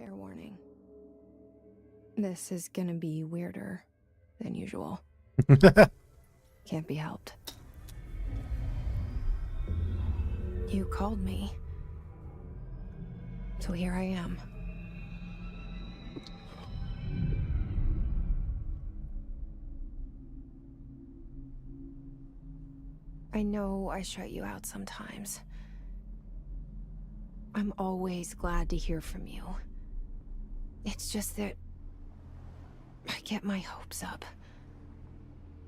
Fair warning. This is gonna be weirder than usual. Can't be helped. You called me. So here I am. I know I shut you out sometimes. I'm always glad to hear from you. It's just that I get my hopes up.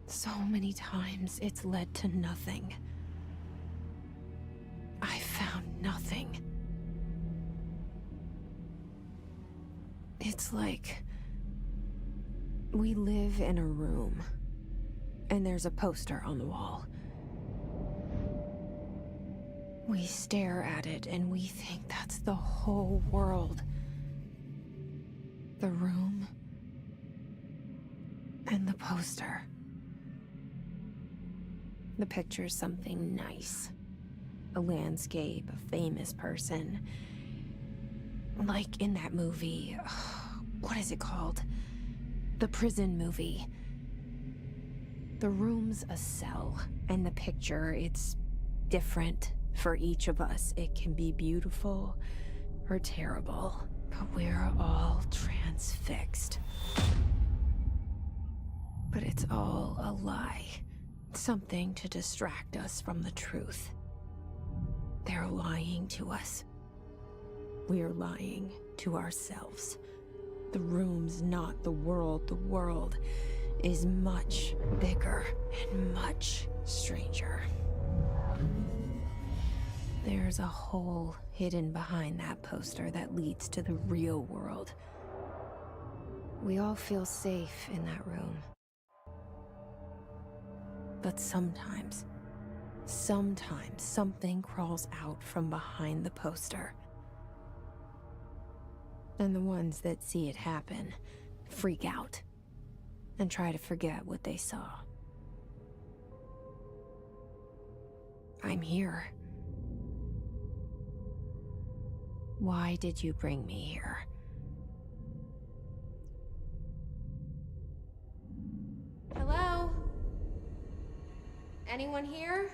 So many times it's led to nothing. I found nothing. It's like we live in a room, and there's a poster on the wall. We stare at it and we think that's the whole world. The room and the poster. The picture's something nice. A landscape, a famous person. Like in that movie, what is it called? The prison movie. The room's a cell, and the picture, it's different for each of us. It can be beautiful or terrible, but we're all transfixed. But it's all a lie. Something to distract us from the truth. They're lying to us. We're lying to ourselves. The room's not the world. The world is much bigger and much stranger. There's a hole hidden behind that poster that leads to the real world. We all feel safe in that room. But sometimes something crawls out from behind the poster. And the ones that see it happen freak out and try to forget what they saw. I'm here. Why did you bring me here? Hello? Anyone here?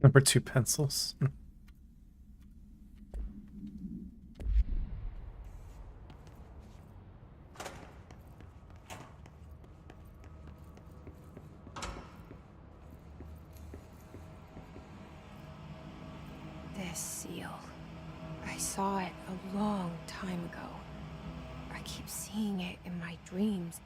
Number 2 pencils. This seal. I saw it a long time ago. I keep seeing it in my dreams.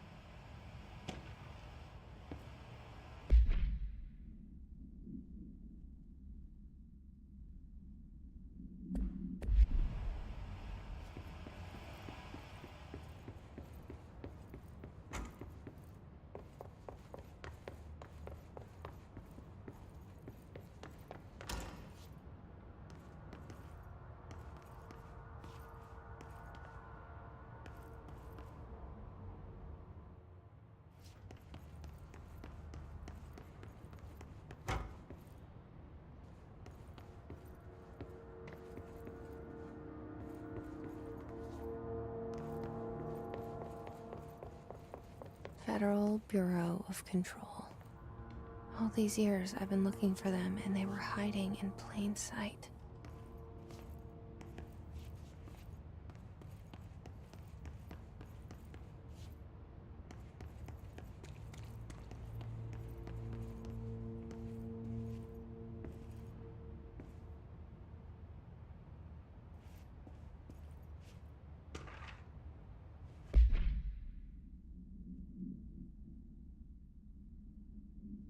Federal Bureau of Control. All these years I've been looking for them, and they were hiding in plain sight.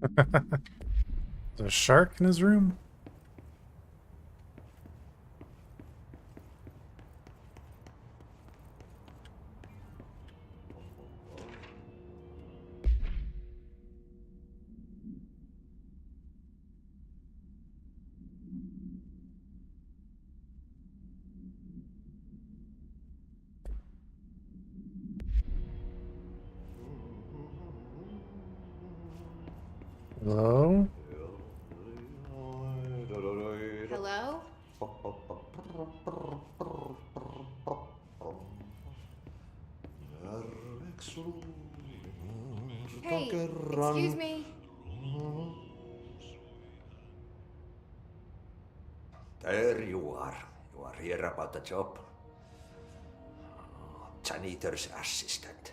There's a shark in his room? Hello? Hello? Hey, excuse me. There you are. You are here about the job. Janitor's assistant.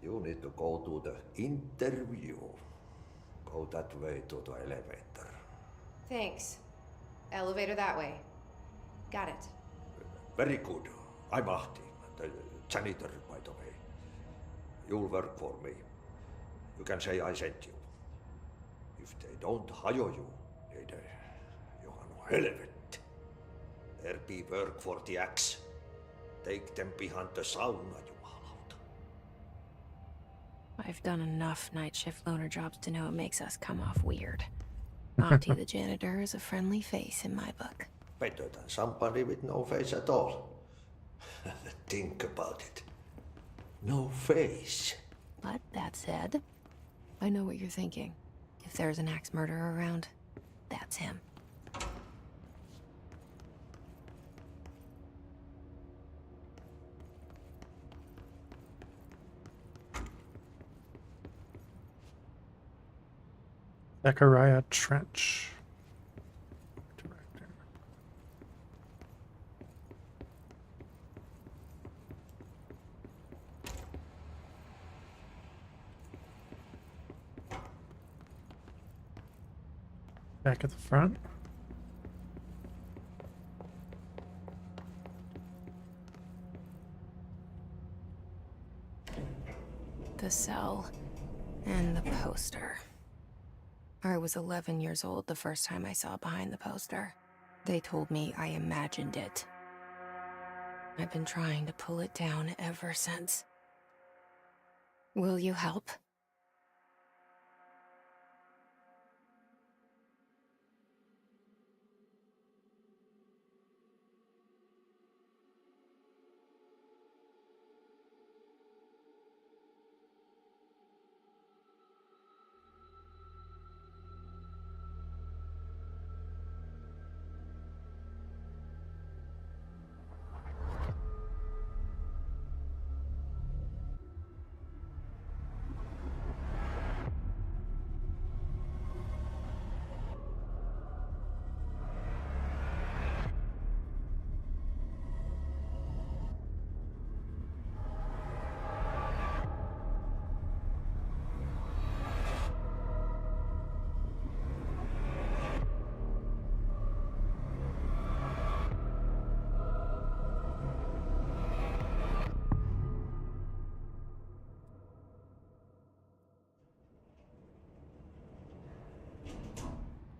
You need to go to the interview. Go that way to the elevator. Thanks. Elevator that way. Got it. Very good. I'm Ahti, the janitor, by the way. You'll work for me. You can say I sent you. If they don't hire you, niin Johan on helvet. There be work for the axe. Take them behind the sauna, jumalauta. I've done enough night shift loner jobs to know it makes us come off weird. Ahti the janitor is a friendly face in my book. Better than somebody with no face at all. Think about it. No face. But that said, I know what you're thinking. If there's an axe murderer around, that's him. Zechariah Trench. Director. Back at the front. The cell and the poster. I was 11 years old the first time I saw behind the poster. They told me I imagined it. I've been trying to pull it down ever since. Will you help?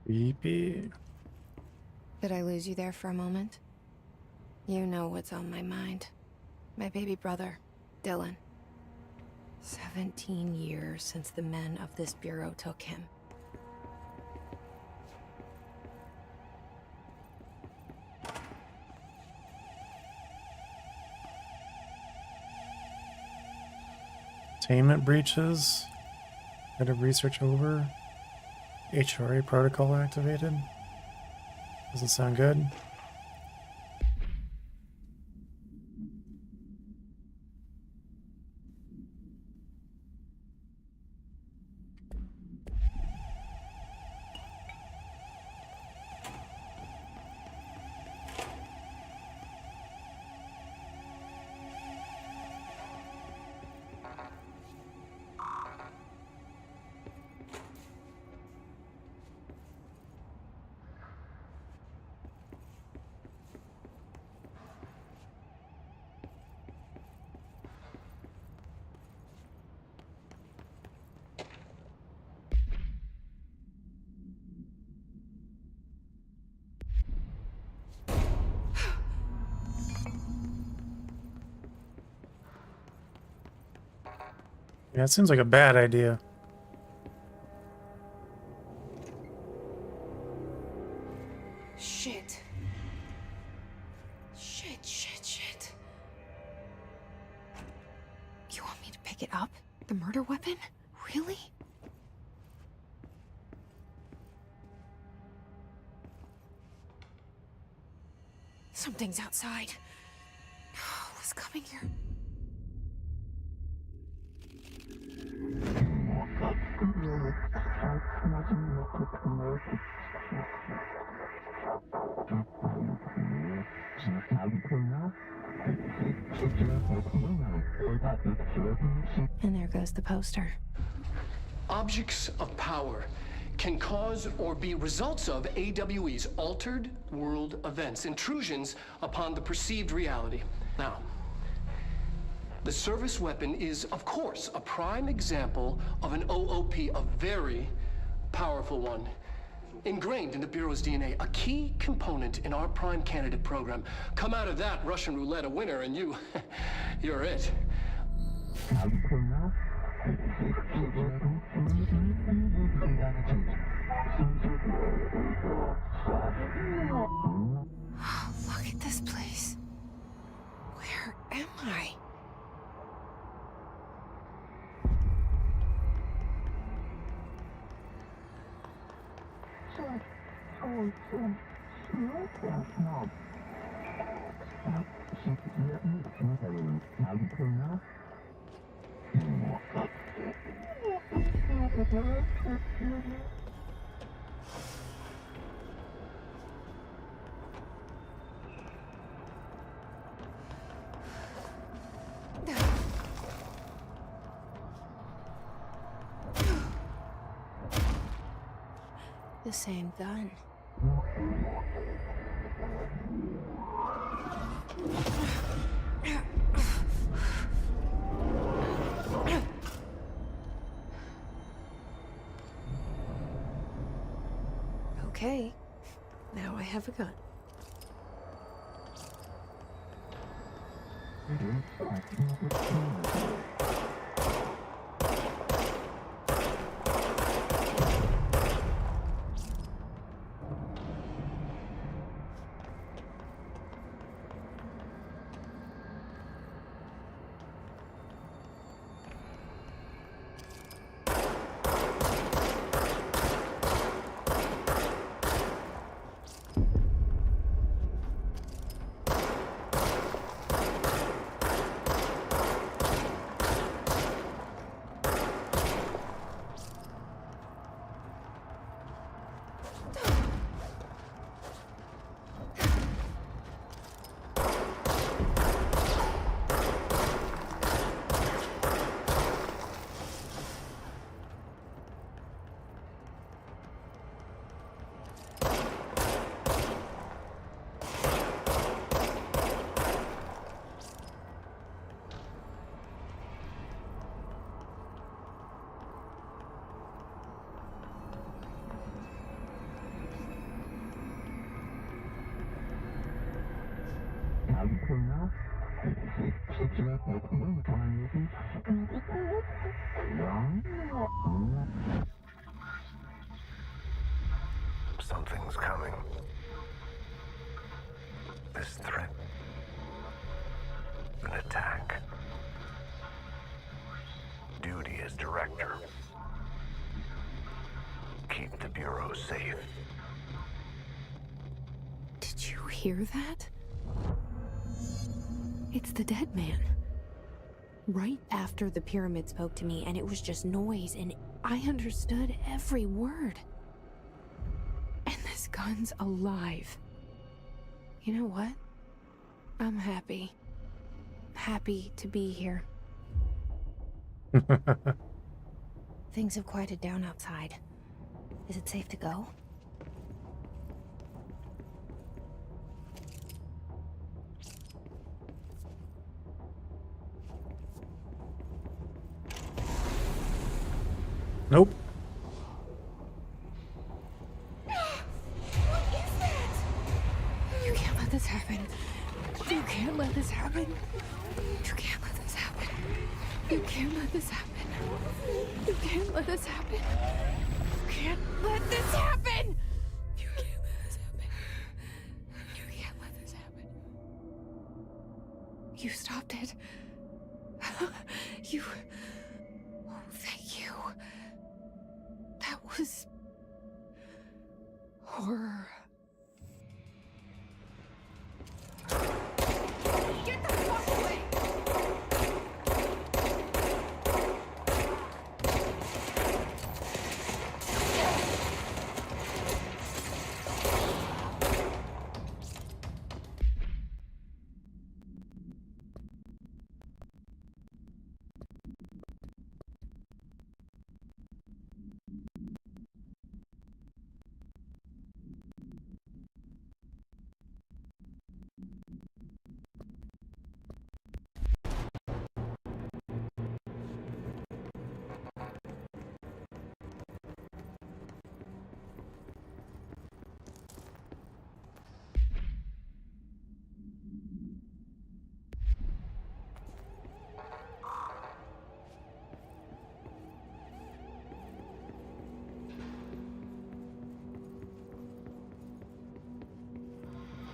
Creepy. Did I lose you there for a moment? You know what's on my mind. My baby brother, Dylan. 17 years since the men of this bureau took him. Containment breaches. Head of research over. HRA protocol activated. Doesn't sound good. Yeah, it seems like a bad idea. Shit. Shit. You want me to pick it up? The murder weapon? Really? Something's outside. What's coming here? And there goes the poster. Objects of power can cause or be results of AWE's altered world events, intrusions upon the perceived reality. Now, the service weapon is, of course, a prime example of an OOP, a very powerful one. Ingrained in the Bureau's DNA, a key component in our prime candidate program. Come out of that Russian roulette a winner and you're it. Look at this place. Where am I? The same gun. Okay, now I have a gun. Something's coming. This threat. An attack. Duty as director. Keep the Bureau safe. Did you hear that? It's the dead man. Right after the pyramid spoke to me, and it was just noise, and I understood every word. And this gun's alive. You know what? I'm happy. Happy to be here. Things have quieted down outside. Is it safe to go? Nope. What is that? You can't let this happen. You can't let this happen. You can't let this happen. You can't let this happen. You can't let this happen. You can't let this happen! You can't let this happen. You can't let this happen. You stopped it. You... Oh, thank you. That was... horror. Get the fuck away!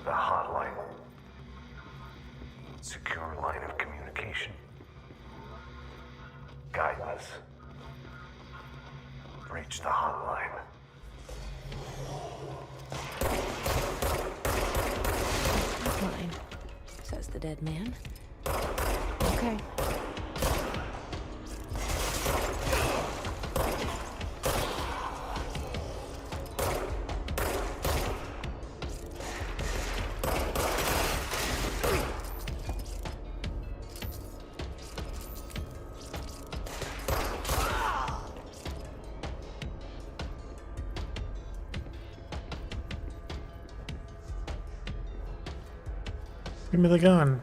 The hotline. Secure line of communication. Guidance. Reach the hotline. Fine, says the dead man. Okay. Give me the gun.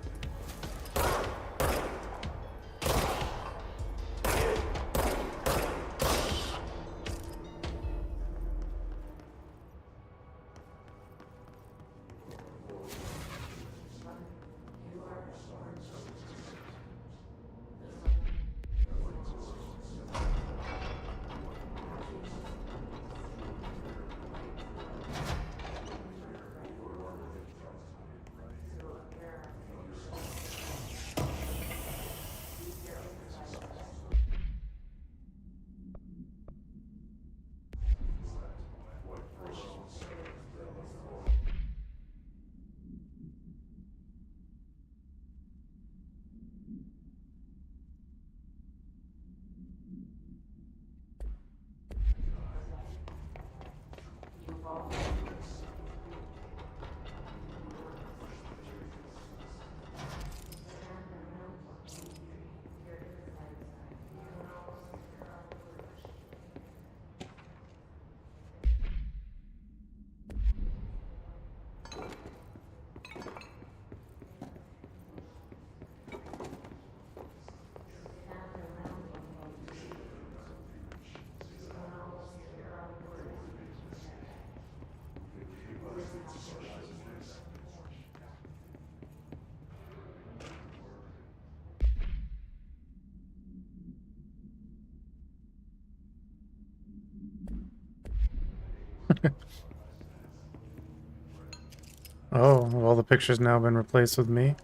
Oh, have all the pictures now been replaced with me?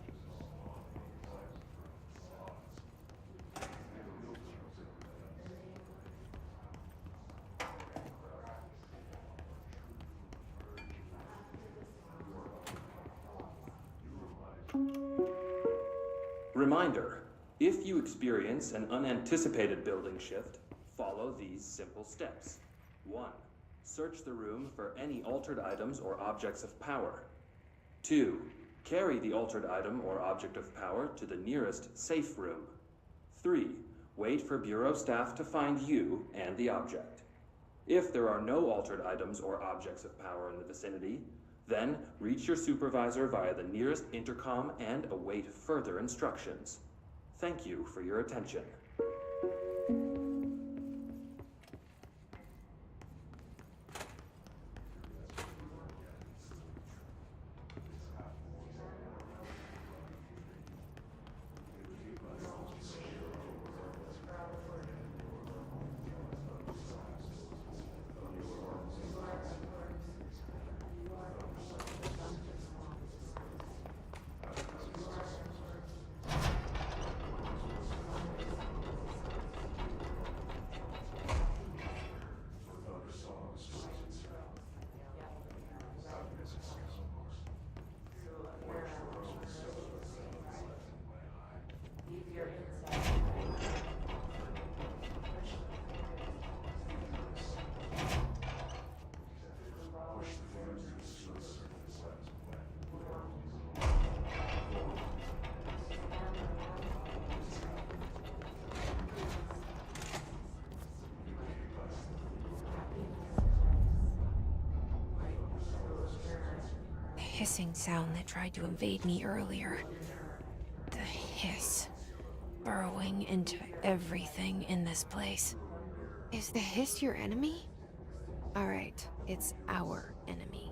Reminder, if you experience an unanticipated building shift, follow these simple steps. 1. Search the room for any altered items or objects of power. 2. Carry the altered item or object of power to the nearest safe room. 3. Wait for Bureau staff to find you and the object. If there are no altered items or objects of power in the vicinity, then reach your supervisor via the nearest intercom and await further instructions. Thank you for your attention. hissing sound that tried to invade me earlier. The hiss. Burrowing into everything in this place. Is the hiss your enemy? Alright, it's our enemy.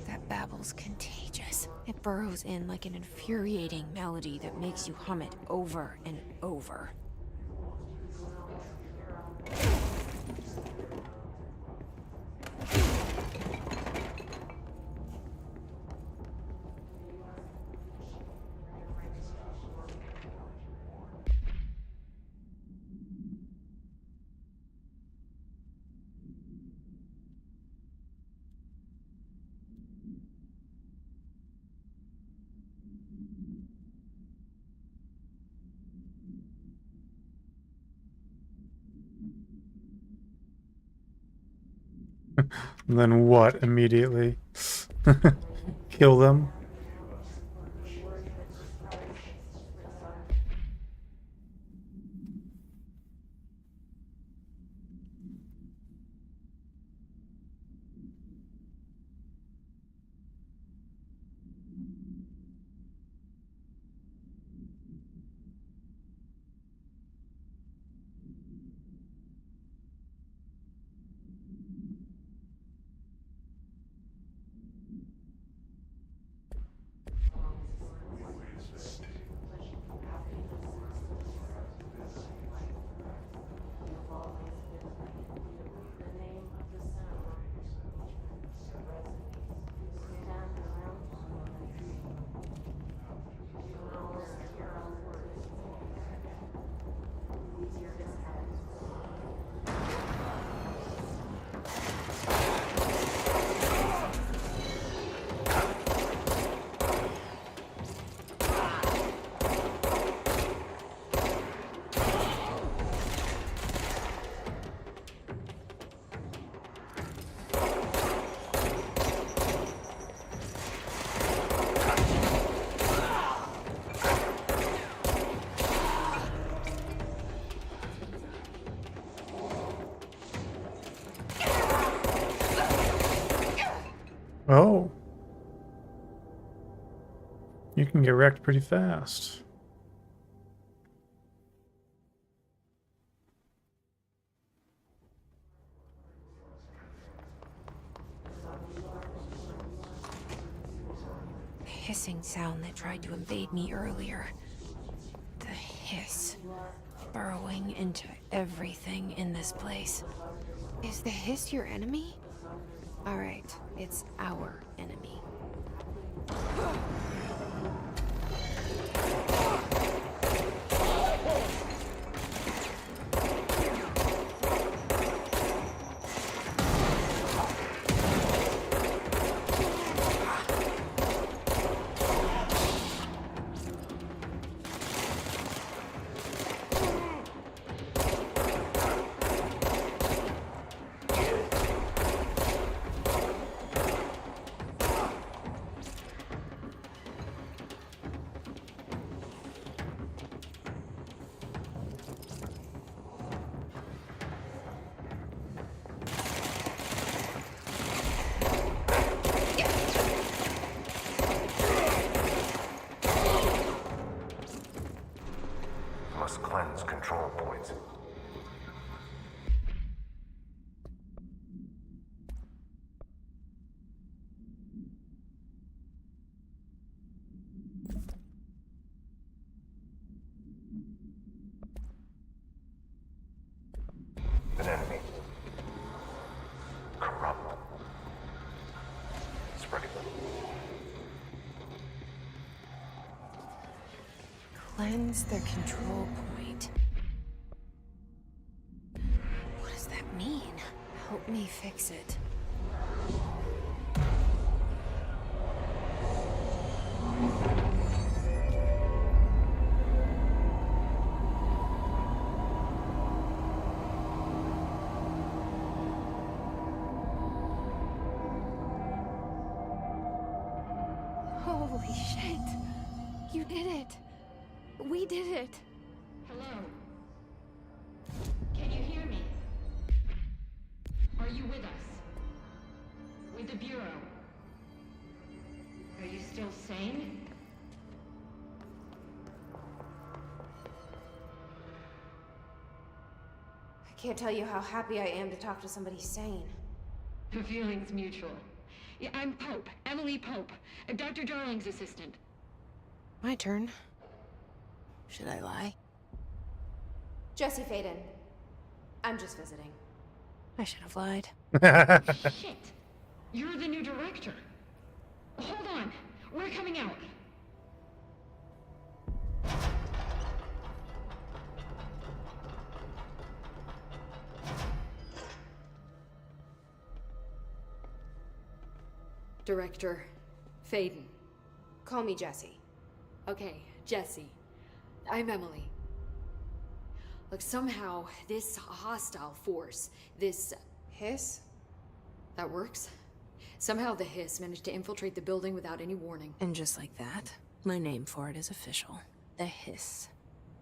That babble's contagious. It burrows in like an infuriating melody that makes you hum it over and over. And then what immediately? Kill them? Oh. You can get wrecked pretty fast. The hissing sound that tried to invade me earlier. The hiss. Burrowing into everything in this place. Is the hiss your enemy? Alright, it's our enemy. Must cleanse control points. An enemy. Corrupt. Spreading. Cleanse their control point. What does that mean? Help me fix it. Holy shit! You did it! We did it! Hello? Can you hear me? Are you with us? With the Bureau? still sane? I can't tell you how happy I am to talk to somebody sane. The feeling's mutual. Yeah, I'm Pope, Emily Pope, Dr. Darling's assistant. My turn. Should I lie? Jesse Faden. I'm just visiting. I should have lied. Shit! You're the new director. Hold on, we're coming out. Director Faden. Call me Jesse. Okay, Jesse. I'm Emily. Look, somehow this hostile force, this... Hiss? that works? Somehow the hiss managed to infiltrate the building without any warning. And just like that, my name for it is official. The hiss.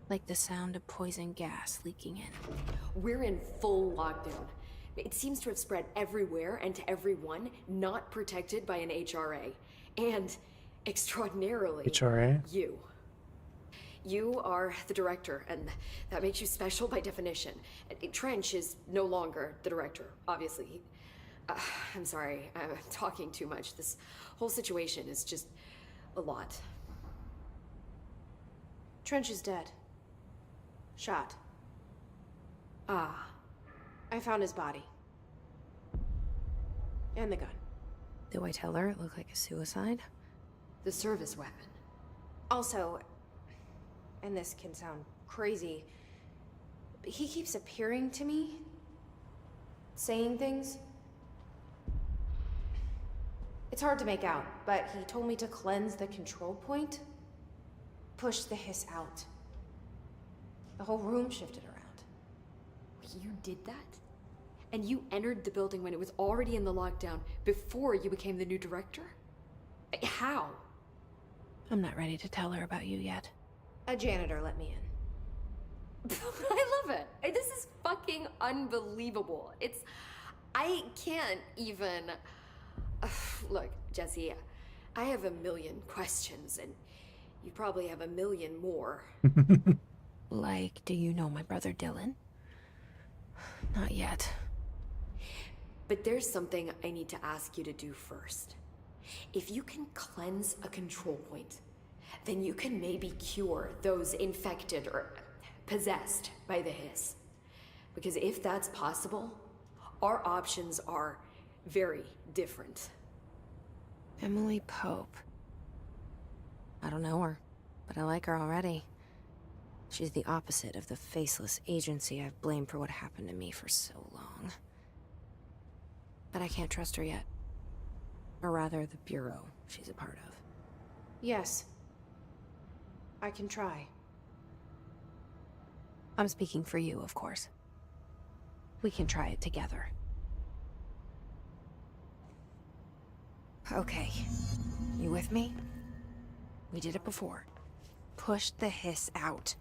Like the sound of poison gas leaking in. We're in full lockdown. It seems to have spread everywhere and to everyone, not protected by an HRA. And, extraordinarily, HRA? you. You are the director, and that makes you special by definition. Trench is no longer the director, obviously. I'm sorry, I'm talking too much. This whole situation is just a lot. Trench is dead. Shot. Ah. I found his body. And the gun. Do I tell her it looked like a suicide? The service weapon. Also, and this can sound crazy, but he keeps appearing to me, saying things. It's hard to make out, but he told me to cleanse the control point, push the hiss out. The whole room shifted around. You did that? And you entered the building when it was already in the lockdown, before you became the new director? How? I'm not ready to tell her about you yet. A janitor let me in. I love it. This is fucking unbelievable. I can't even... Look, Jesse, I have a million questions, and you probably have a million more. Like, do you know my brother Dylan? Not yet. But there's something I need to ask you to do first. If you can cleanse a control point, then you can maybe cure those infected or possessed by the hiss. Because if that's possible, our options are very different. Emily Pope. I don't know her, but I like her already. She's the opposite of the faceless agency I've blamed for what happened to me for so long. But I can't trust her yet. Or rather, the bureau she's a part of. Yes. I can try. I'm speaking for you, of course. We can try it together. Okay. You with me? We did it before. Push the hiss out.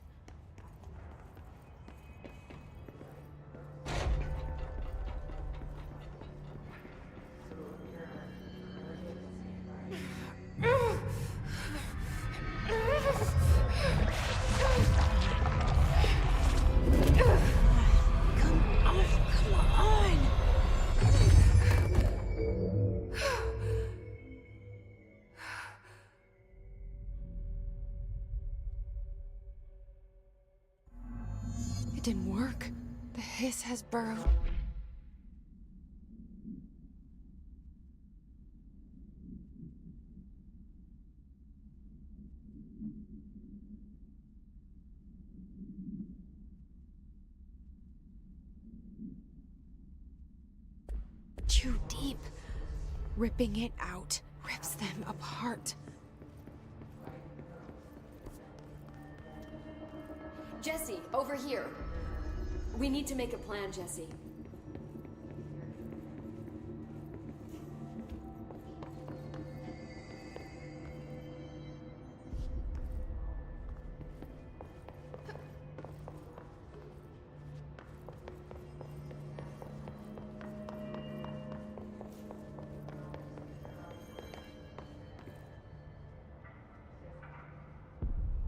It didn't work. The hiss has burrowed. Too deep. Ripping it out rips them apart. Jesse, over here. We need to make a plan, Jesse.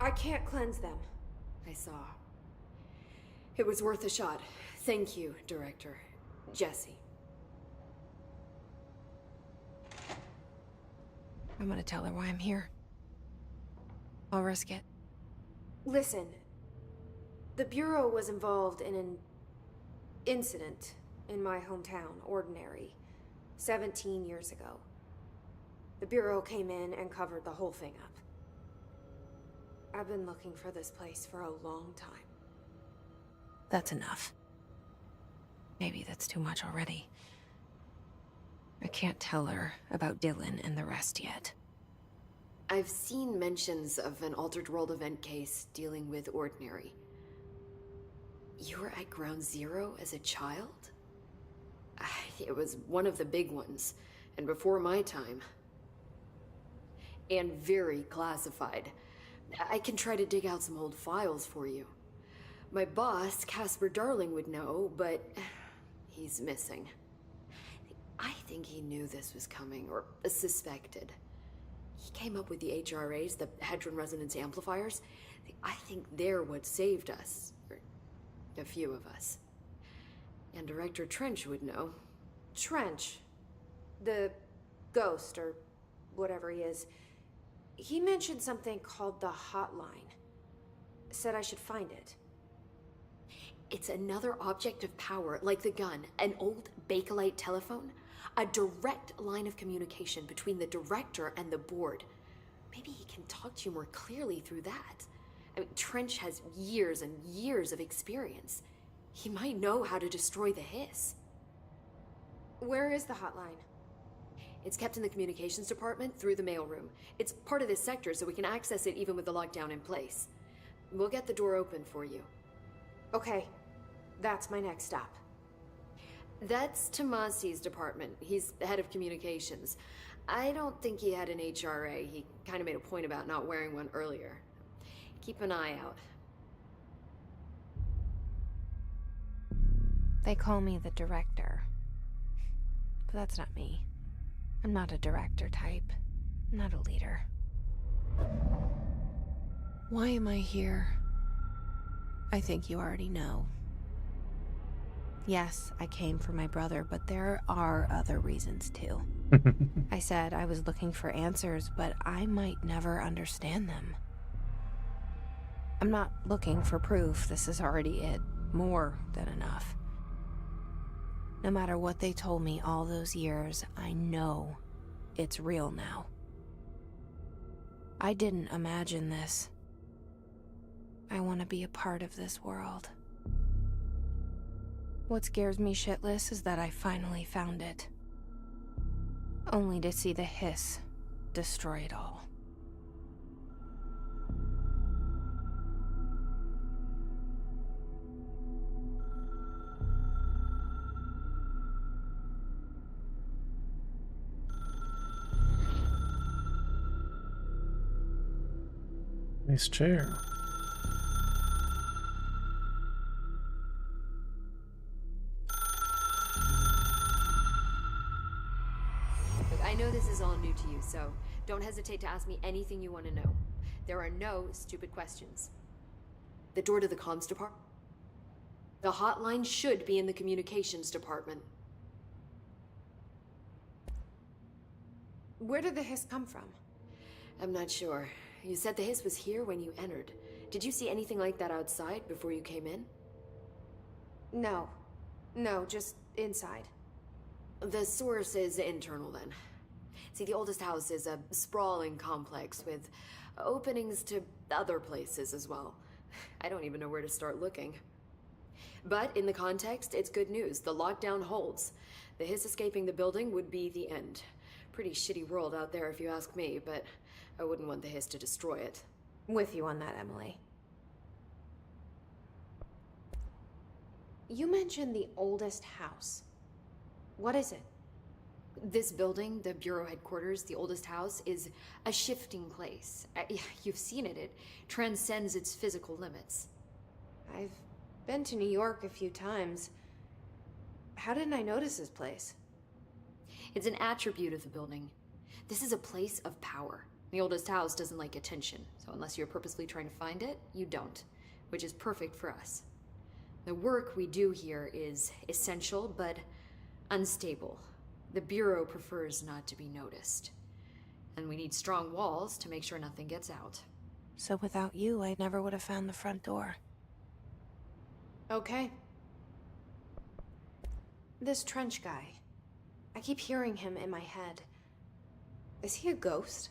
I can't cleanse them. I saw. It was worth a shot. Thank you, Director. Jesse. I'm gonna tell her why I'm here. I'll risk it. Listen, the Bureau was involved in an incident in my hometown, Ordinary, 17 years ago. The Bureau came in and covered the whole thing up. I've been looking for this place for a long time. That's enough. Maybe that's too much already. I can't tell her about Dylan and the rest yet. I've seen mentions of an Altered World event case dealing with Ordinary. You were at Ground Zero as a child? It was one of the big ones, and before my time. And very classified. I can try to dig out some old files for you. My boss, Casper Darling, would know, but he's missing. I think he knew this was coming, or suspected. He came up with the HRAs, the Hadron Resonance Amplifiers. I think they're what saved us. Or a few of us. And Director Trench would know. Trench, the ghost, or whatever he is, he mentioned something called the Hotline. Said I should find it. It's another object of power, like the gun, an old Bakelite telephone. A direct line of communication between the director and the board. Maybe he can talk to you more clearly through that. I mean, Trench has years and years of experience. He might know how to destroy the hiss. Where is the hotline? It's kept in the communications department through the mailroom. It's part of this sector, so we can access it even with the lockdown in place. We'll get the door open for you. Okay, that's my next stop. That's Tomasi's department. He's the head of communications. I don't think he had an HRA. He kind of made a point about not wearing one earlier. Keep an eye out. They call me the director. But that's not me. I'm not a director type. I'm not a leader. Why am I here? I think you already know. Yes, I came for my brother, but there are other reasons too. I said I was looking for answers, but I might never understand them. I'm not looking for proof. This is already it. More than enough. No matter what they told me all those years, I know it's real now. I didn't imagine this. I want to be a part of this world. What scares me shitless is that I finally found it. Only to see the hiss destroy it all. Nice chair. Look, I know this is all new to you, so don't hesitate to ask me anything you want to know. There are no stupid questions. The door to the comms department? The hotline should be in the communications department. Where did the hiss come from? I'm not sure. You said the hiss was here when you entered. Did you see anything like that outside before you came in? No. No, just inside. The source is internal then. See, the oldest house is a sprawling complex with openings to other places as well. I don't even know where to start looking. But in the context, it's good news. The lockdown holds. The hiss escaping the building would be the end. Pretty shitty world out there if you ask me, but I wouldn't want the hiss to destroy it. With you on that, Emily. You mentioned the oldest house. What is it? This building, the Bureau headquarters, the oldest house, is a shifting place. You've seen it. It transcends its physical limits. I've been to New York a few times. How didn't I notice this place? It's an attribute of the building. This is a place of power. The oldest house doesn't like attention, so unless you're purposely trying to find it, you don't, which is perfect for us. The work we do here is essential, but unstable. The Bureau prefers not to be noticed. And we need strong walls to make sure nothing gets out. So without you, I never would have found the front door. Okay. This Trench guy. I keep hearing him in my head. Is he a ghost?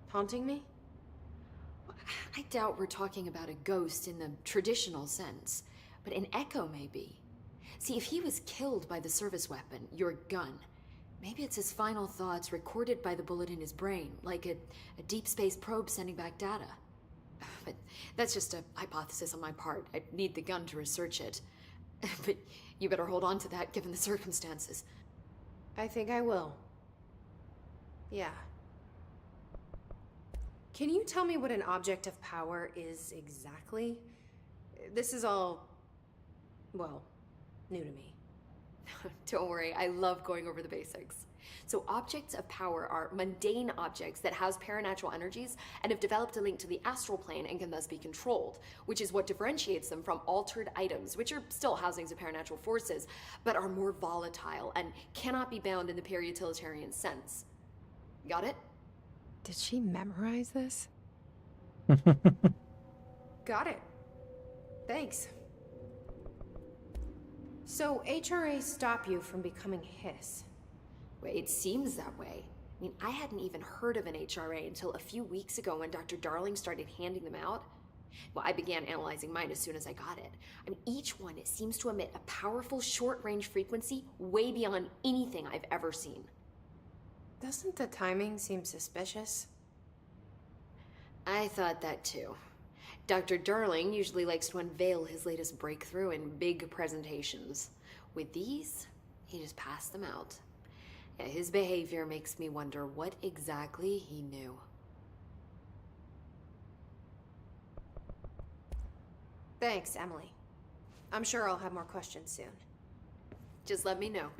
Haunting me? I doubt we're talking about a ghost in the traditional sense, but an echo maybe. See, if he was killed by the service weapon, your gun, maybe it's his final thoughts recorded by the bullet in his brain, like a deep space probe sending back data. But that's just a hypothesis on my part. I'd need the gun to research it. But you better hold on to that given the circumstances. I think I will. Yeah. Can you tell me what an object of power is exactly? This is all, well, new to me. Don't worry, I love going over the basics. So objects of power are mundane objects that house paranatural energies and have developed a link to the astral plane and can thus be controlled, which is what differentiates them from altered items, which are still housings of paranatural forces, but are more volatile and cannot be bound in the peri-utilitarian sense. Got it? Did she memorize this? Got it. Thanks. So HRA stop you from becoming Hiss? Well, it seems that way. I mean, I hadn't even heard of an HRA until a few weeks ago when Dr. Darling started handing them out. Well, I began analyzing mine as soon as I got it. I mean, each one seems to emit a powerful short-range frequency way beyond anything I've ever seen. Doesn't the timing seem suspicious? I thought that too. Dr. Darling usually likes to unveil his latest breakthrough in big presentations. With these, he just passed them out. Yeah, his behavior makes me wonder what exactly he knew. Thanks, Emily. I'm sure I'll have more questions soon. Just let me know.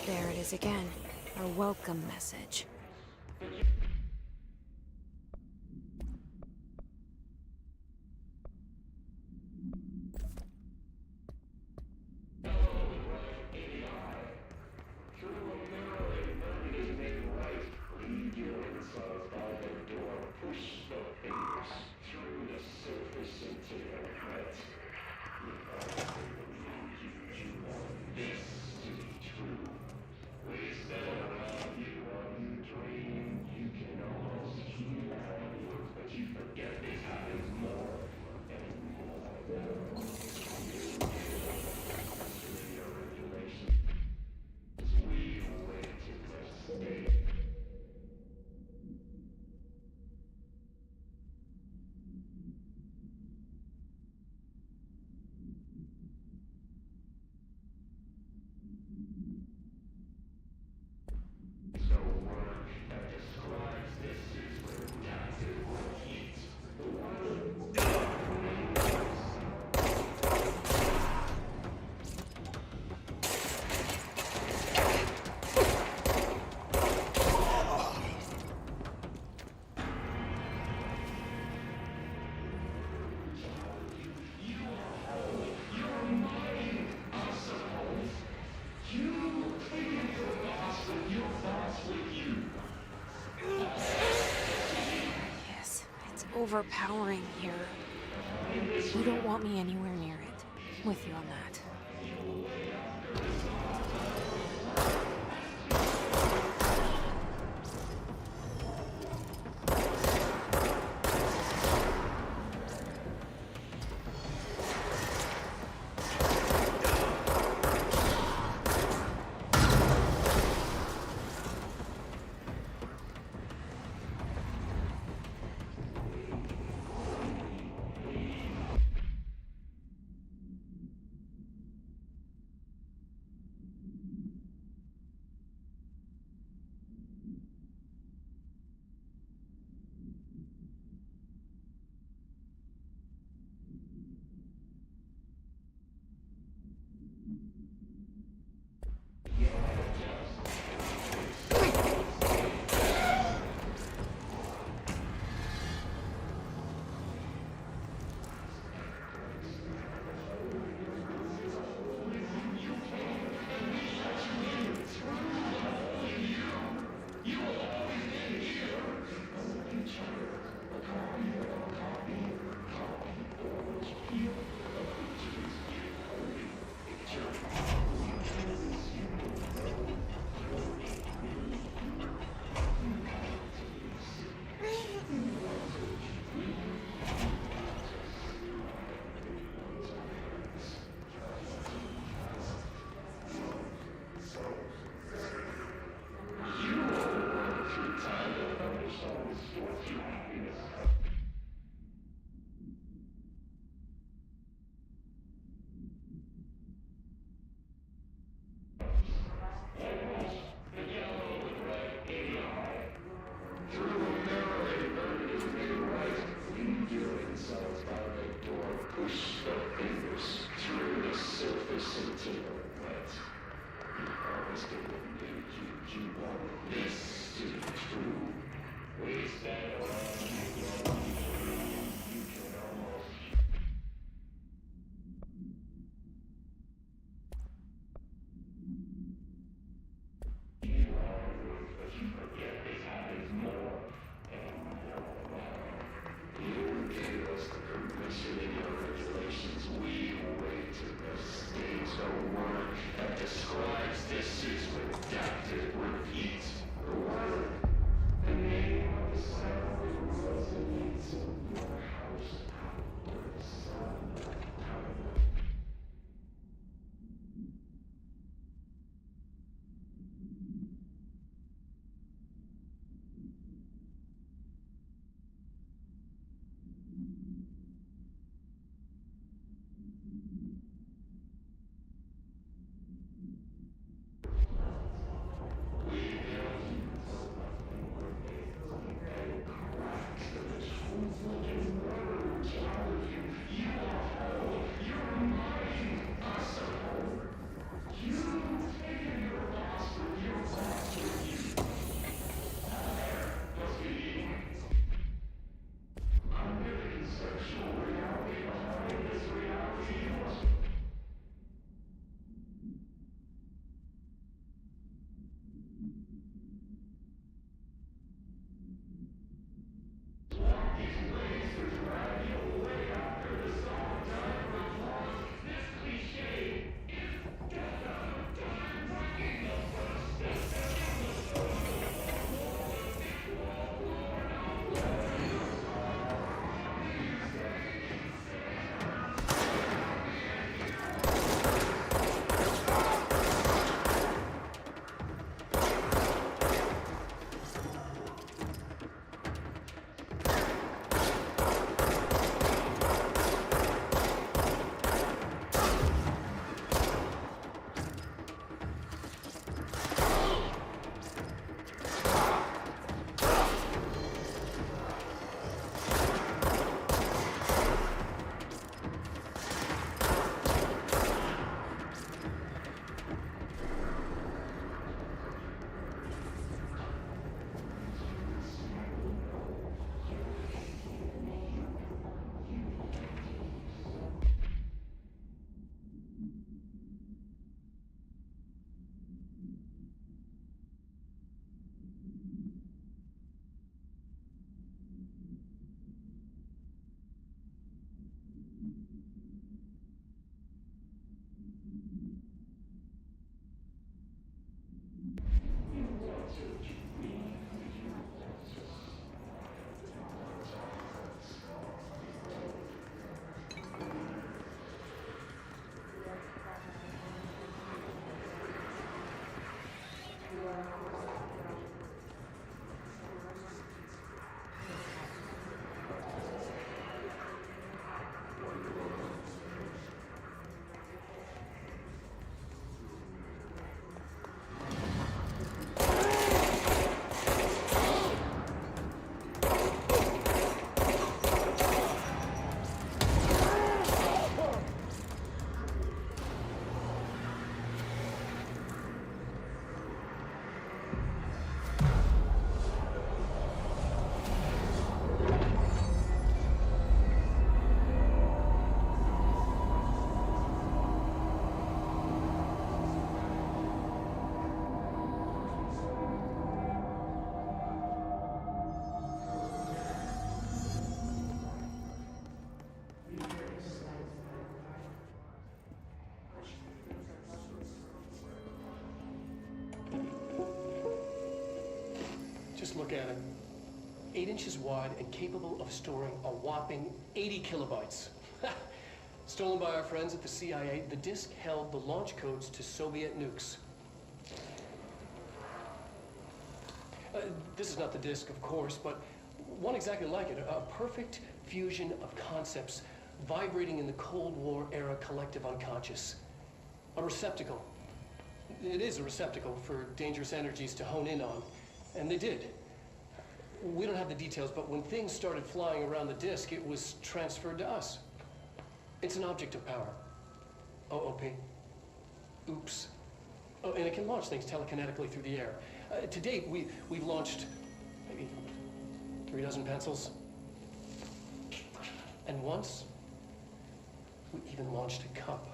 There it is again. Our welcome message. overpowering here. You don't want me anywhere near it. With you on that. This is true. We stay away. Just look at it. 8 inches wide and capable of storing a whopping 80 kilobytes. Stolen by our friends at the CIA, the disk held the launch codes to Soviet nukes. This is not the disk, of course, but one exactly like it. A perfect fusion of concepts vibrating in the Cold War era collective unconscious. A receptacle. It is a receptacle for dangerous energies to hone in on. And they did. We don't have the details, but when things started flying around the disk, it was transferred to us. It's an object of power. OOP. Oops. Oh, and it can launch things telekinetically through the air. To date, we've launched maybe 3 dozen pencils. And once, we even launched a cup.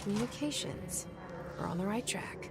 Communications. We're on the right track.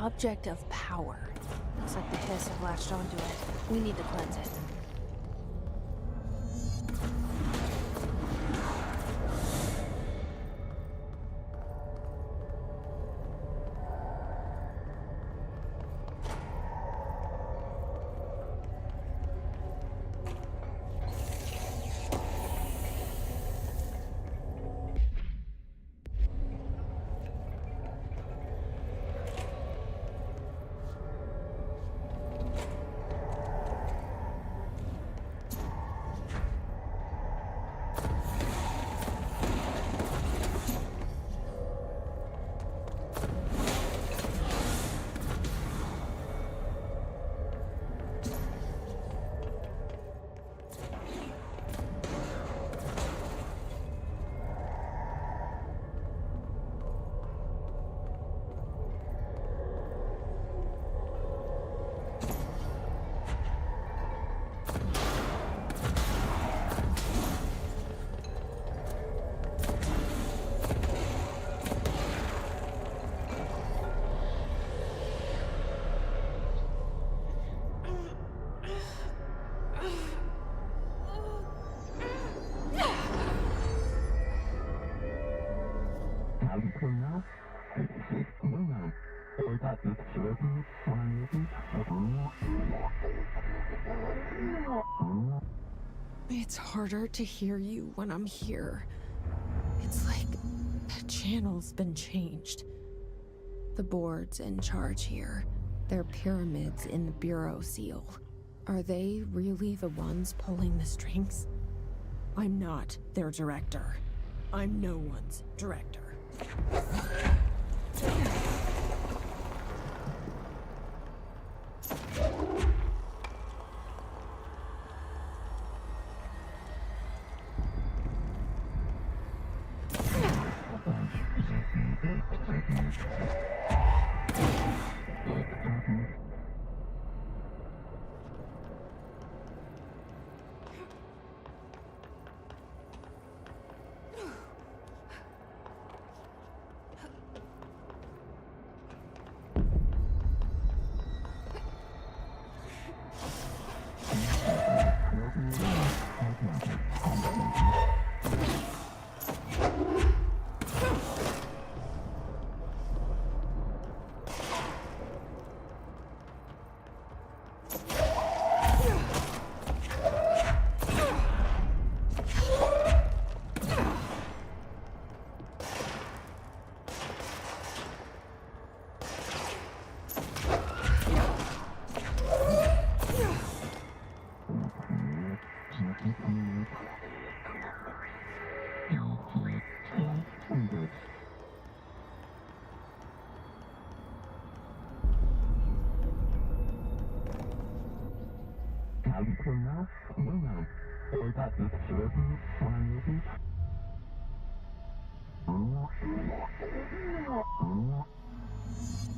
Object of power. Looks like the hiss have latched onto it. We need to cleanse it. It's harder to hear you when I'm here. It's like the channel's been changed. The board's in charge here. They're pyramids in the Bureau seal. Are they really the ones pulling the strings? I'm not their director. I'm no one's director.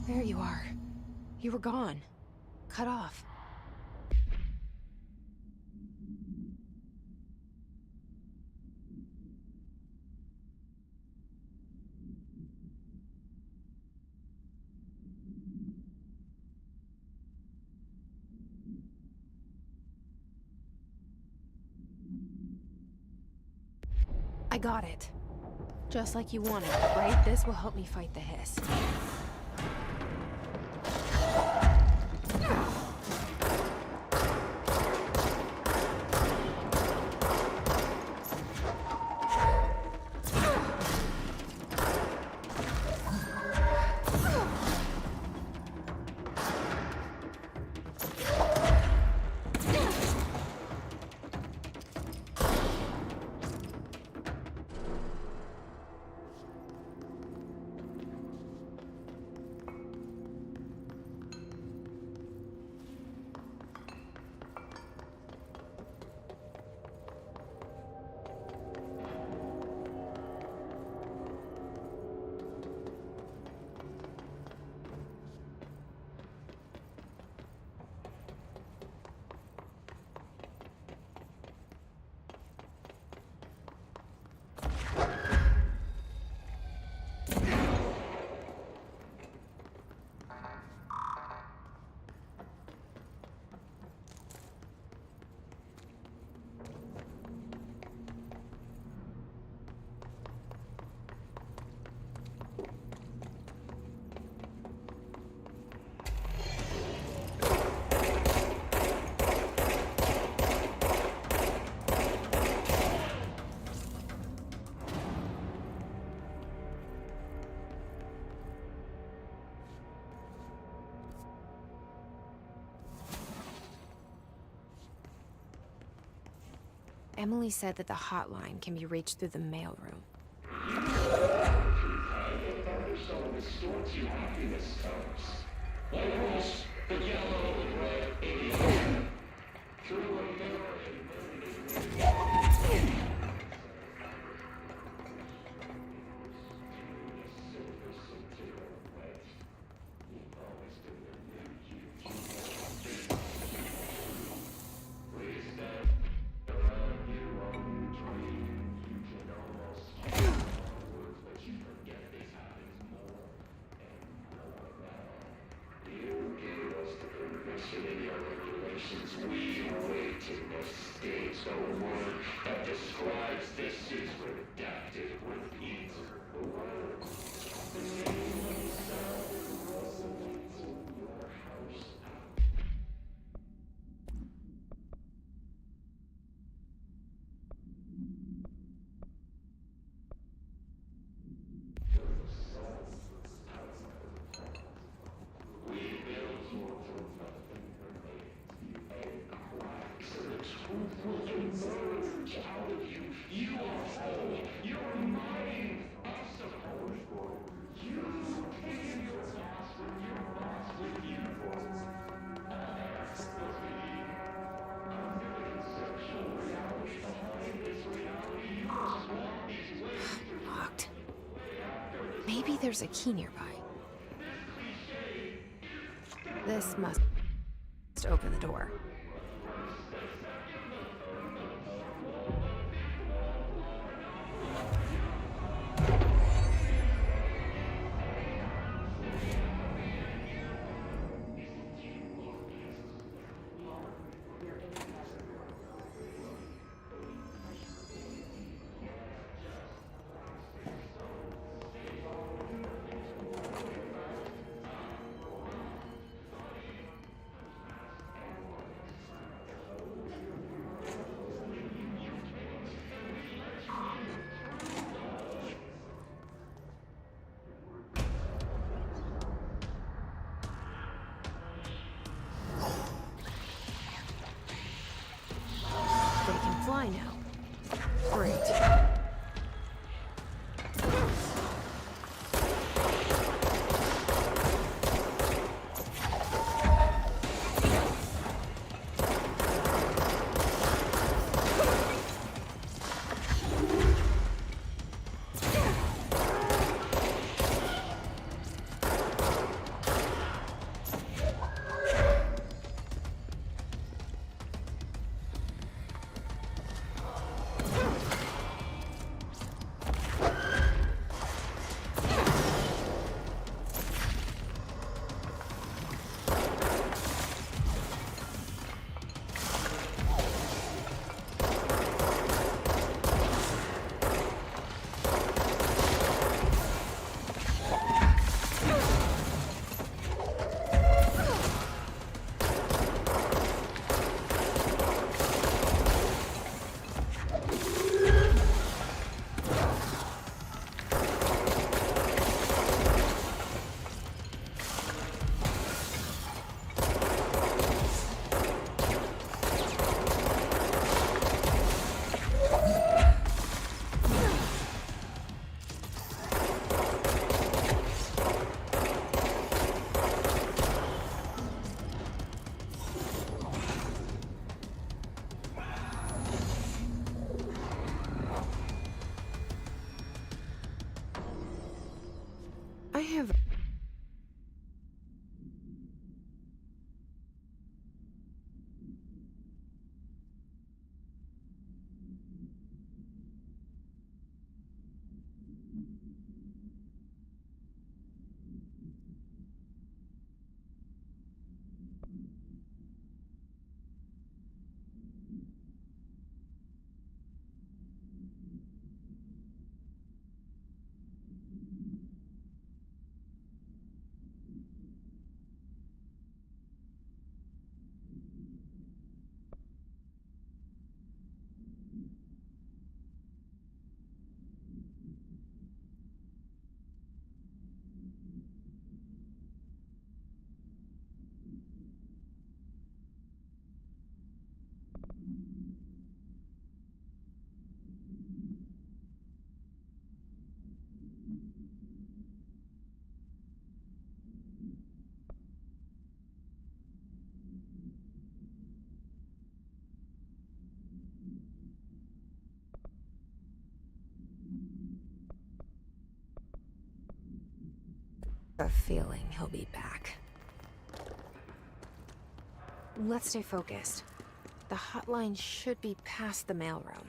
There you are. You were gone. Cut off. I got it. Just like you wanted, right? This will help me fight the hiss. Emily said that the hotline can be reached through the mailroom. Locked. Maybe there's a key nearby. This must open the door. They can fly now. Great. feeling he'll be back. Let's stay focused. The hotline should be past the mailroom.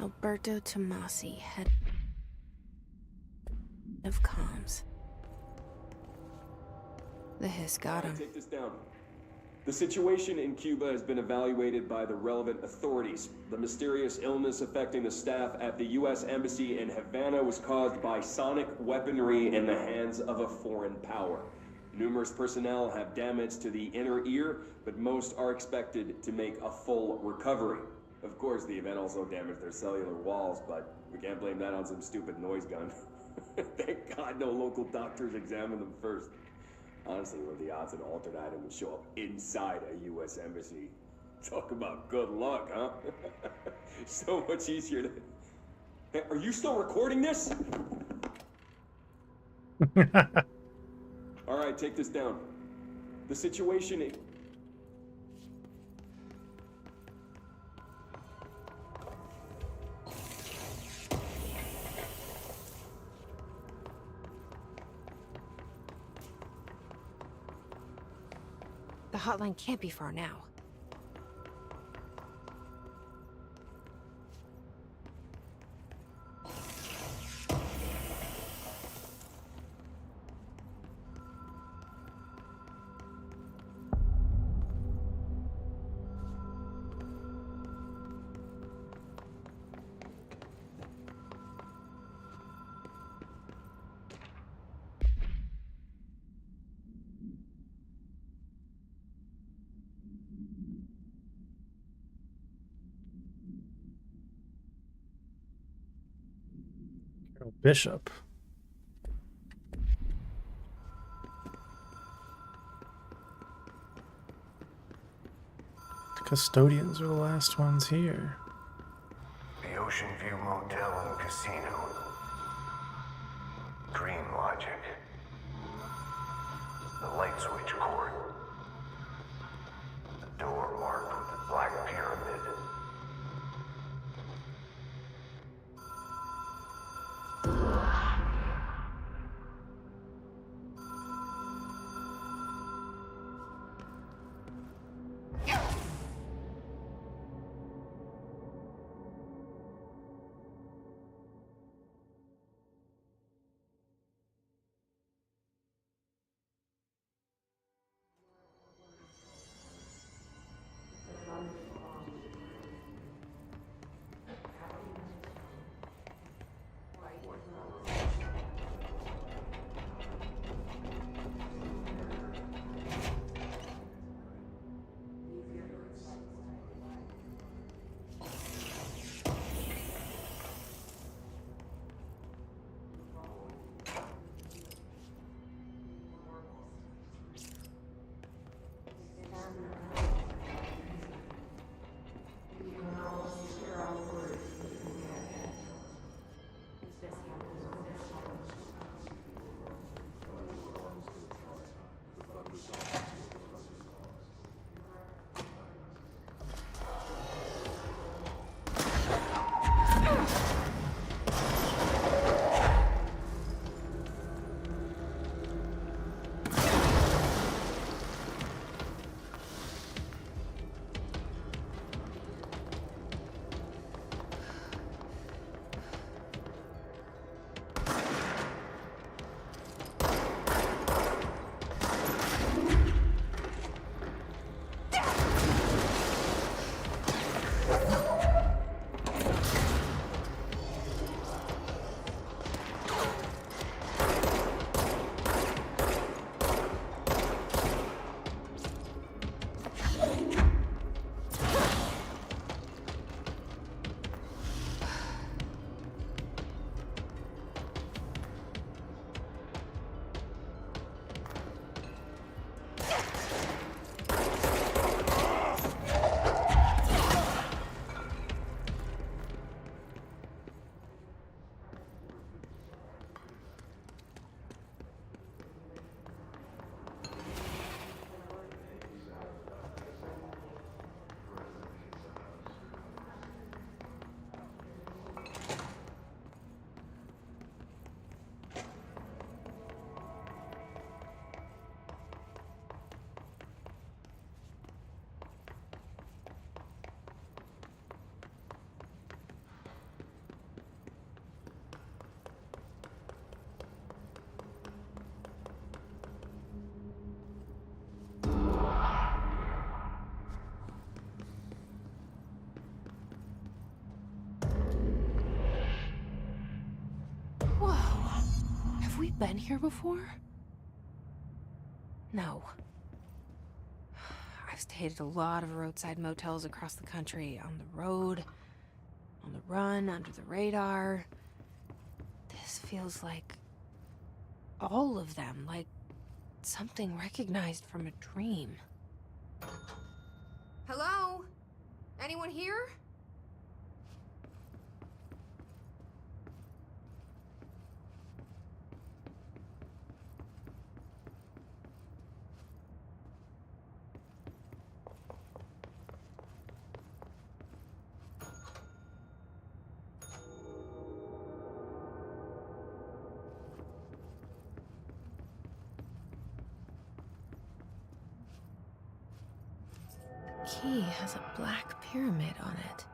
Alberto Tomasi, head of comms. The hiss got him. Take this down. The situation in Cuba has been evaluated by the relevant authorities. The mysterious illness affecting the staff at the U.S. Embassy in Havana was caused by sonic weaponry in the hands of a foreign power. Numerous personnel have damage to the inner ear, but most are expected to make a full recovery. Of course, the event also damaged their cellular walls, but we can't blame that on some stupid noise gun. Thank God no local doctors examined them first. Honestly, what are the odds an altered item would show up inside a U.S. embassy? Talk about good luck, huh? So much easier to... Hey, are you still recording this? All right, take this down. The situation is... The hotline can't be far now. Bishop. The custodians are the last ones here. The Ocean View Motel and Casino. Dream Logic. The light switch cord. The door marked with the Black Pyramid. been here before? No. I've stayed at a lot of roadside motels across the country, on the road, on the run, under the radar. This feels like all of them, like something recognized from a dream. Hello? Anyone here? The key has a black pyramid on it.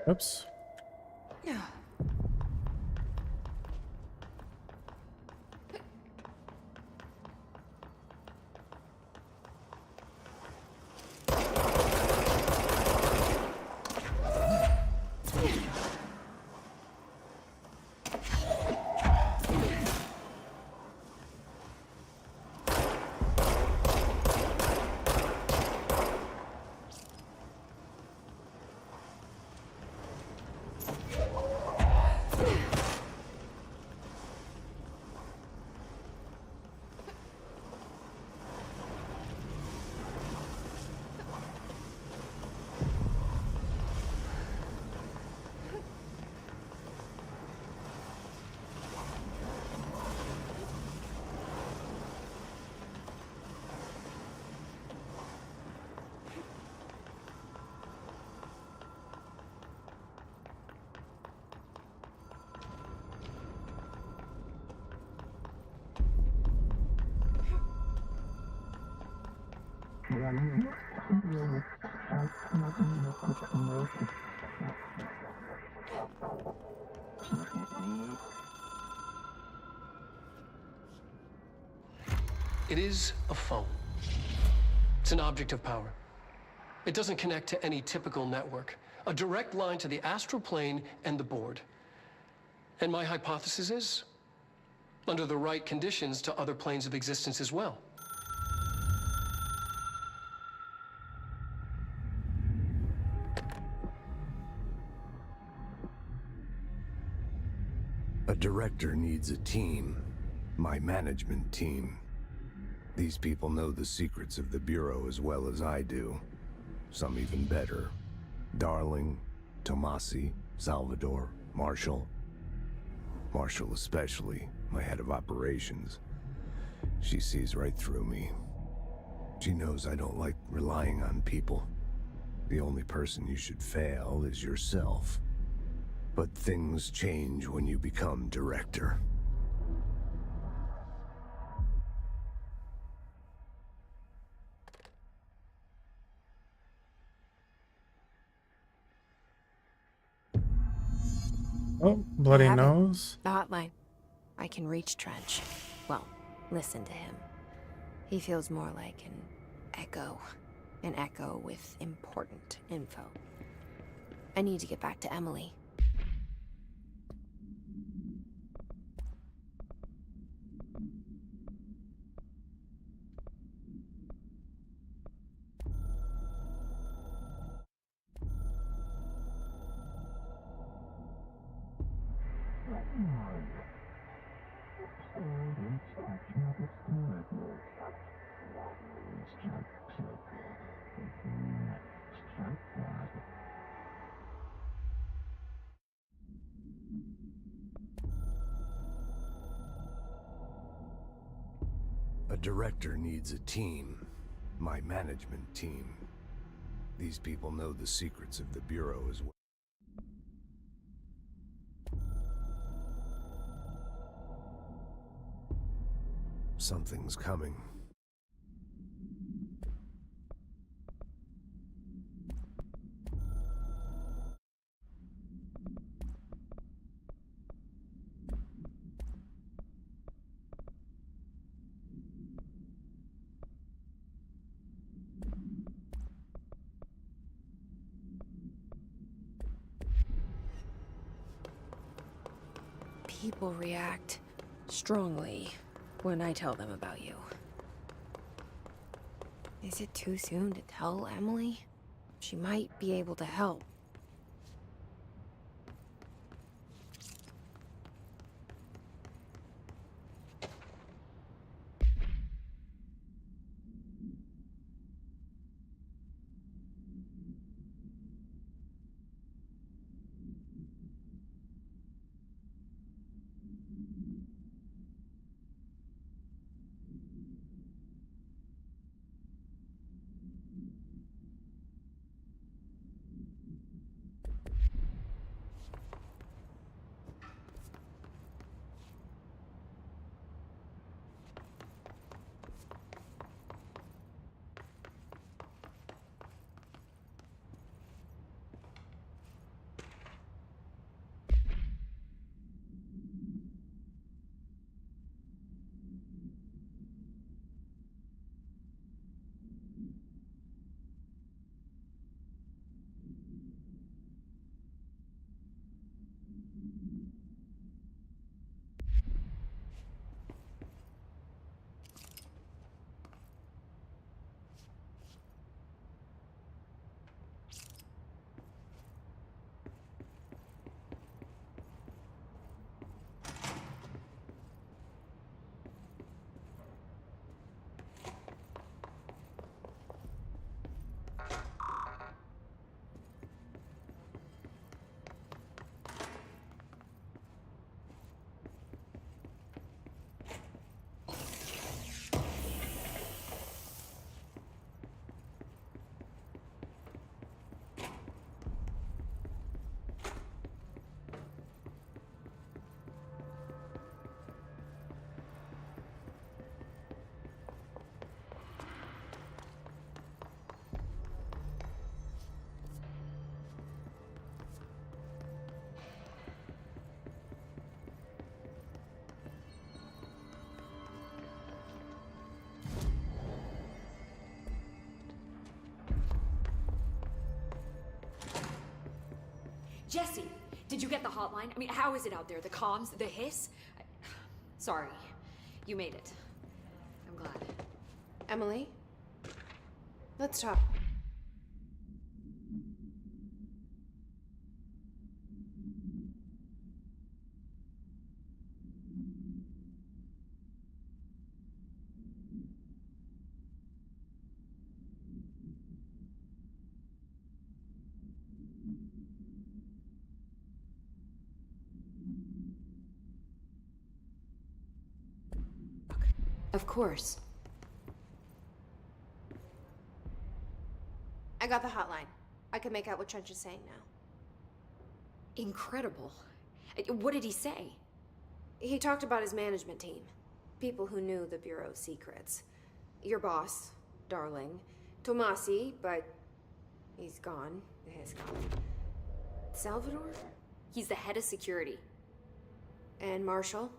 Oops. It is a phone. It's an object of power. It doesn't connect to any typical network. A direct line to the astral plane and the board. And my hypothesis is, under the right conditions, to other planes of existence as well. A director needs a team. My management team. These people know the secrets of the Bureau as well as I do. Some even better. Darling, Tomasi, Salvador, Marshall. Marshall especially, my head of operations. She sees right through me. She knows I don't like relying on people. The only person you should fail is yourself. But things change when you become director. Oh, bloody have it. nose. The hotline. I can reach Trench. Well, listen to him. He feels more like an echo. An echo with important info. I need to get back to Emily. A director needs a team. My management team. These people know the secrets of the Bureau as well. Something's coming. People react strongly when I tell them about you. Is it too soon to tell Emily? She might be able to help. Jesse, did you get the hotline? I mean, how is it out there? The comms? The hiss? Sorry. You made it. I'm glad. Emily? Let's talk. Of course. I got the hotline. I can make out what Trench is saying now. Incredible. What did he say? He talked about his management team. People who knew the Bureau's secrets. Your boss, Darling. Tomasi, but he's gone. He's gone. Salvador? He's the head of security. And Marshall?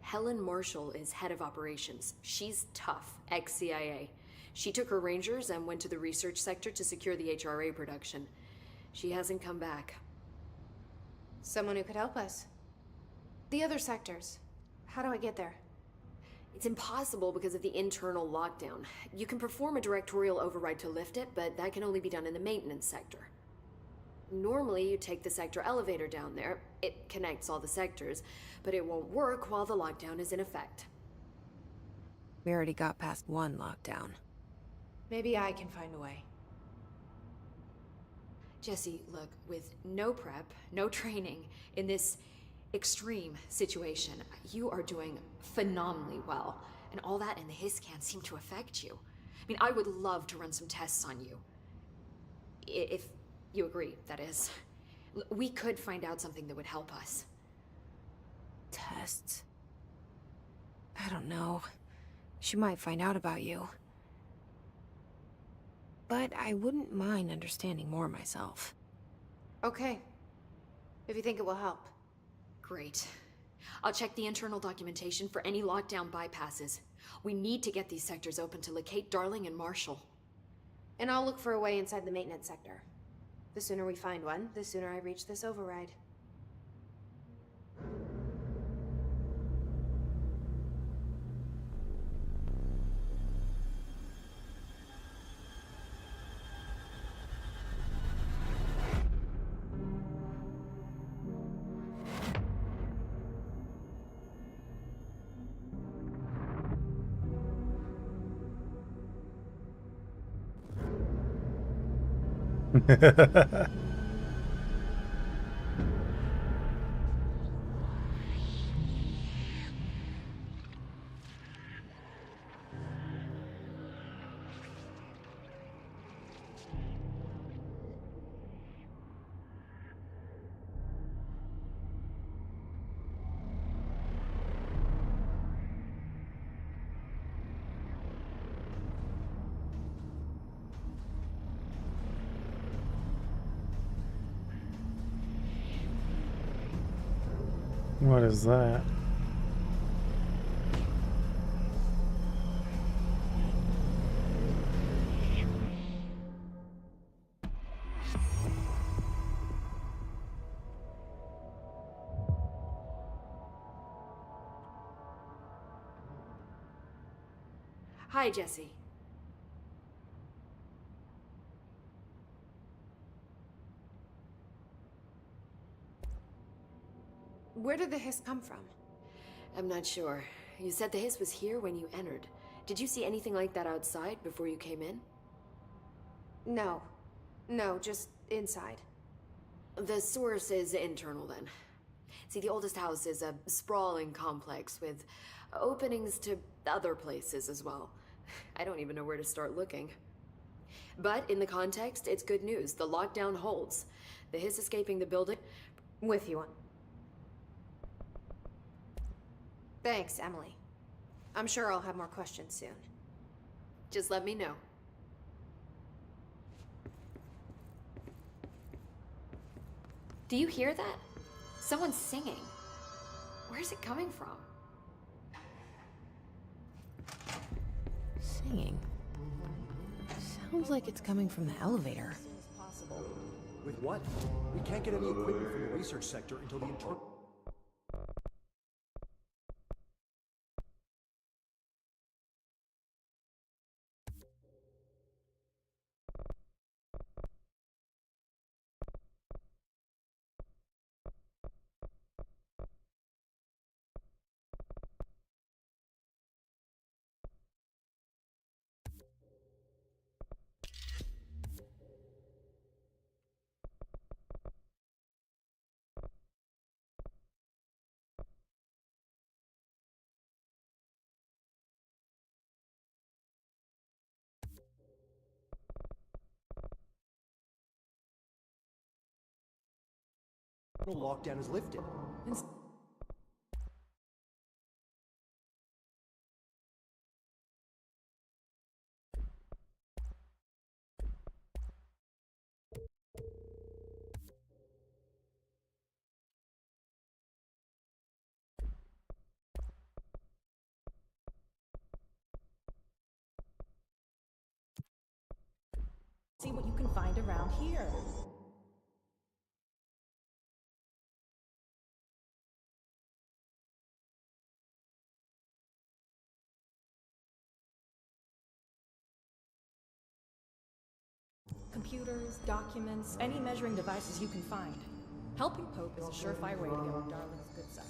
Helen Marshall is head of operations. She's tough, ex-CIA. She took her Rangers and went to the research sector to secure the HRA production. She hasn't come back. Someone who could help us. The other sectors. How do I get there? It's impossible because of the internal lockdown. You can perform a directorial override to lift it, but that can only be done in the maintenance sector. Normally, you take the sector elevator down there. It connects all the sectors, but it won't work while the lockdown is in effect. We already got past one lockdown. Maybe I can find a way. Jesse, look, with no prep, no training, in this extreme situation, you are doing phenomenally well. And all that and the hiss can't seem to affect you. I mean, I would love to run some tests on you. If you agree, that is. We could find out something that would help us. Tests? I don't know. She might find out about you. But I wouldn't mind understanding more myself. Okay. If you think it will help. Great. I'll check the internal documentation for any lockdown bypasses. We need to get these sectors open to locate Darling and Marshall. And I'll look for a way inside the maintenance sector. The sooner we find one, the sooner I reach this override. What is that? Hi, Jesse. Where did the hiss come from? I'm not sure. You said the hiss was here when you entered. Did you see anything like that outside before you came in? No. No, just inside. The source is internal then. See, the oldest house is a sprawling complex with openings to other places as well. I don't even know where to start looking. But in the context, it's good news. The lockdown holds. The hiss escaping the building. With you on. Thanks, Emily. I'm sure I'll have more questions soon. Just let me know. Do you hear that? Someone's singing. Where's it coming from? Singing? Sounds like it's coming from the elevator. With what? We can't get any equipment from the research sector until the internal... lockdown is lifted. can find around here. Computers, documents, any measuring devices you can find. Helping Pope is a surefire way to get on Darling's good side.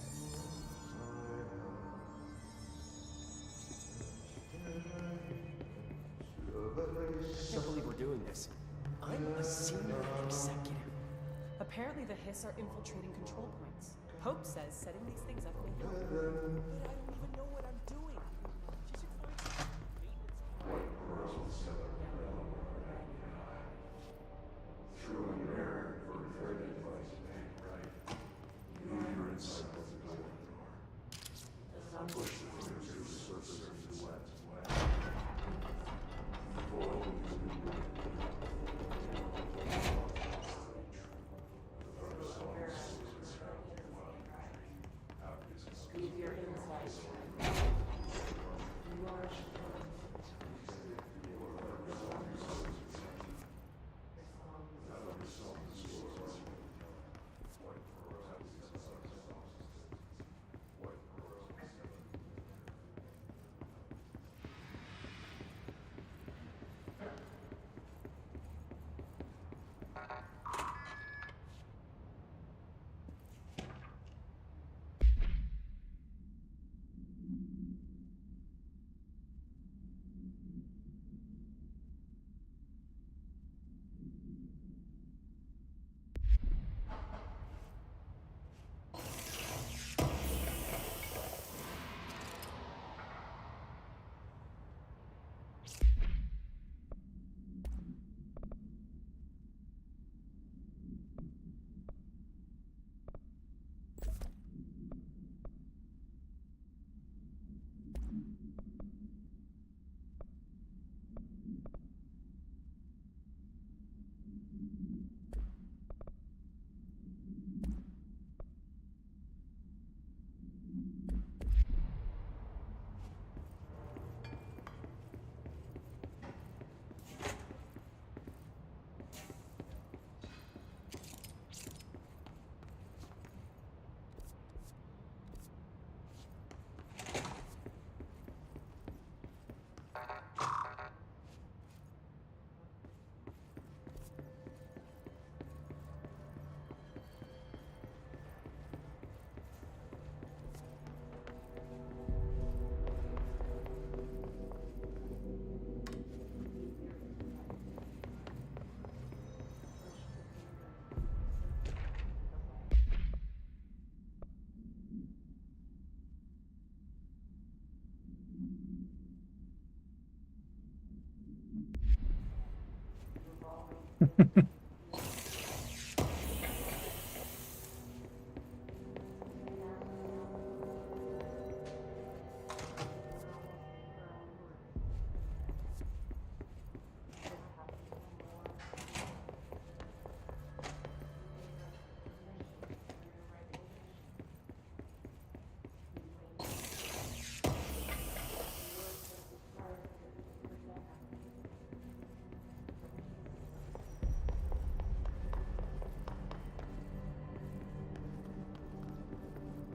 I can't believe we're doing this. I'm a senior executive. Apparently the Hiss are infiltrating control points. Pope says setting these things up will help. But I don't even know what I'm doing. She should find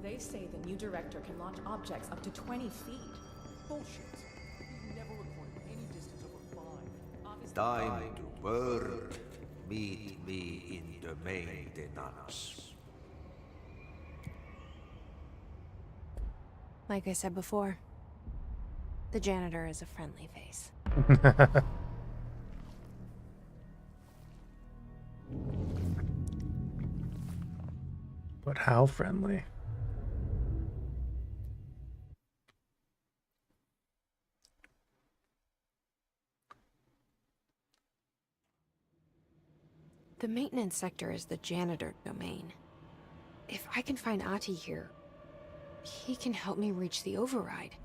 They say the new director can launch objects up to 20 feet. bullshit. We've never recorded any distance over 5. Obviously, Time to work. Meet me in the maintenance. Like I said before, the janitor is a friendly face. But how friendly? The maintenance sector is the janitor domain. If I can find Ahti here, he can help me reach the override.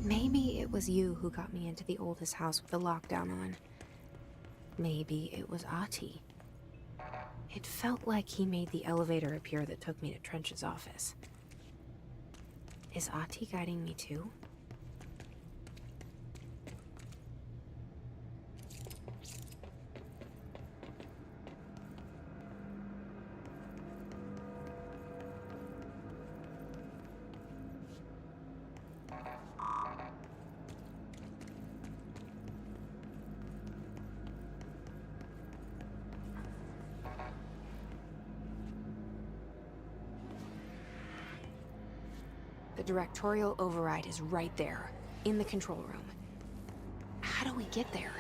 Maybe it was you who got me into the oldest house with the lockdown on. Maybe it was Ahti. It felt like he made the elevator appear that took me to Trench's office. Is Ahti guiding me too? The directorial override is right there, in the control room. How do we get there?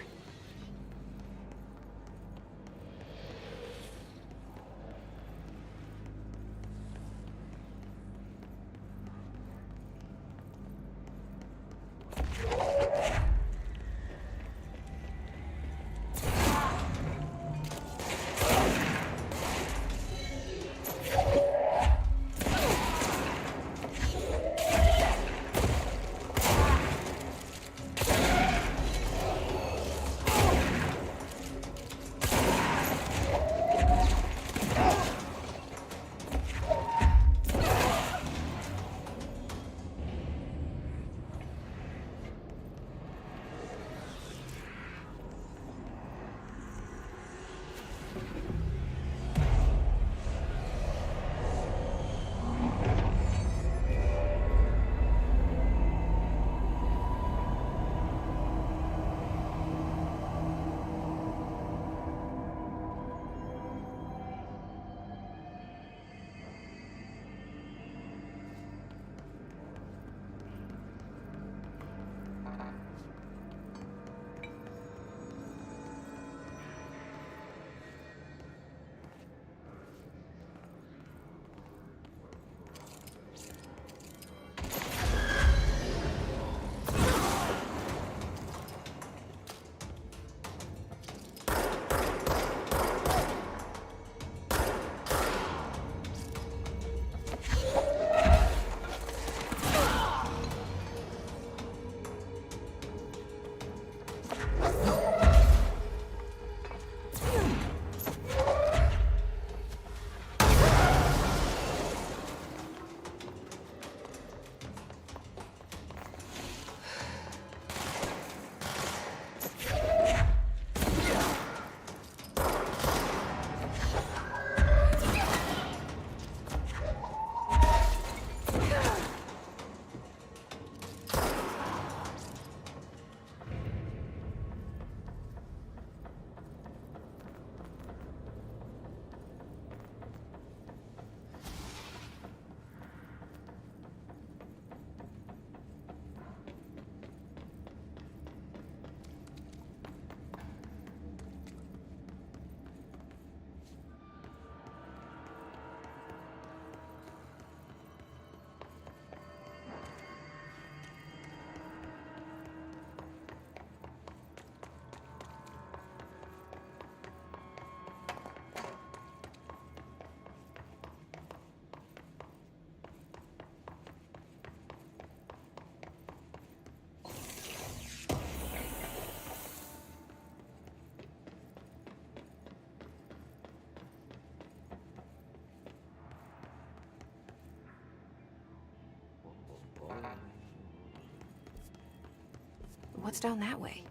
What's down that way?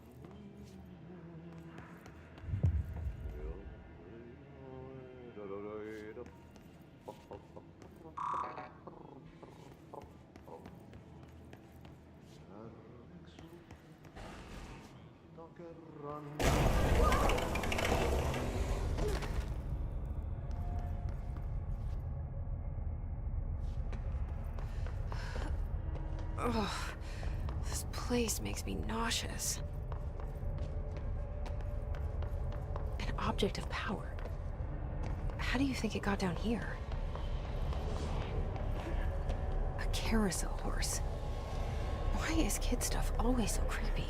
Ugh, this place makes me nauseous. An object of power. How do you think it got down here? A carousel horse. Why is kid stuff always so creepy?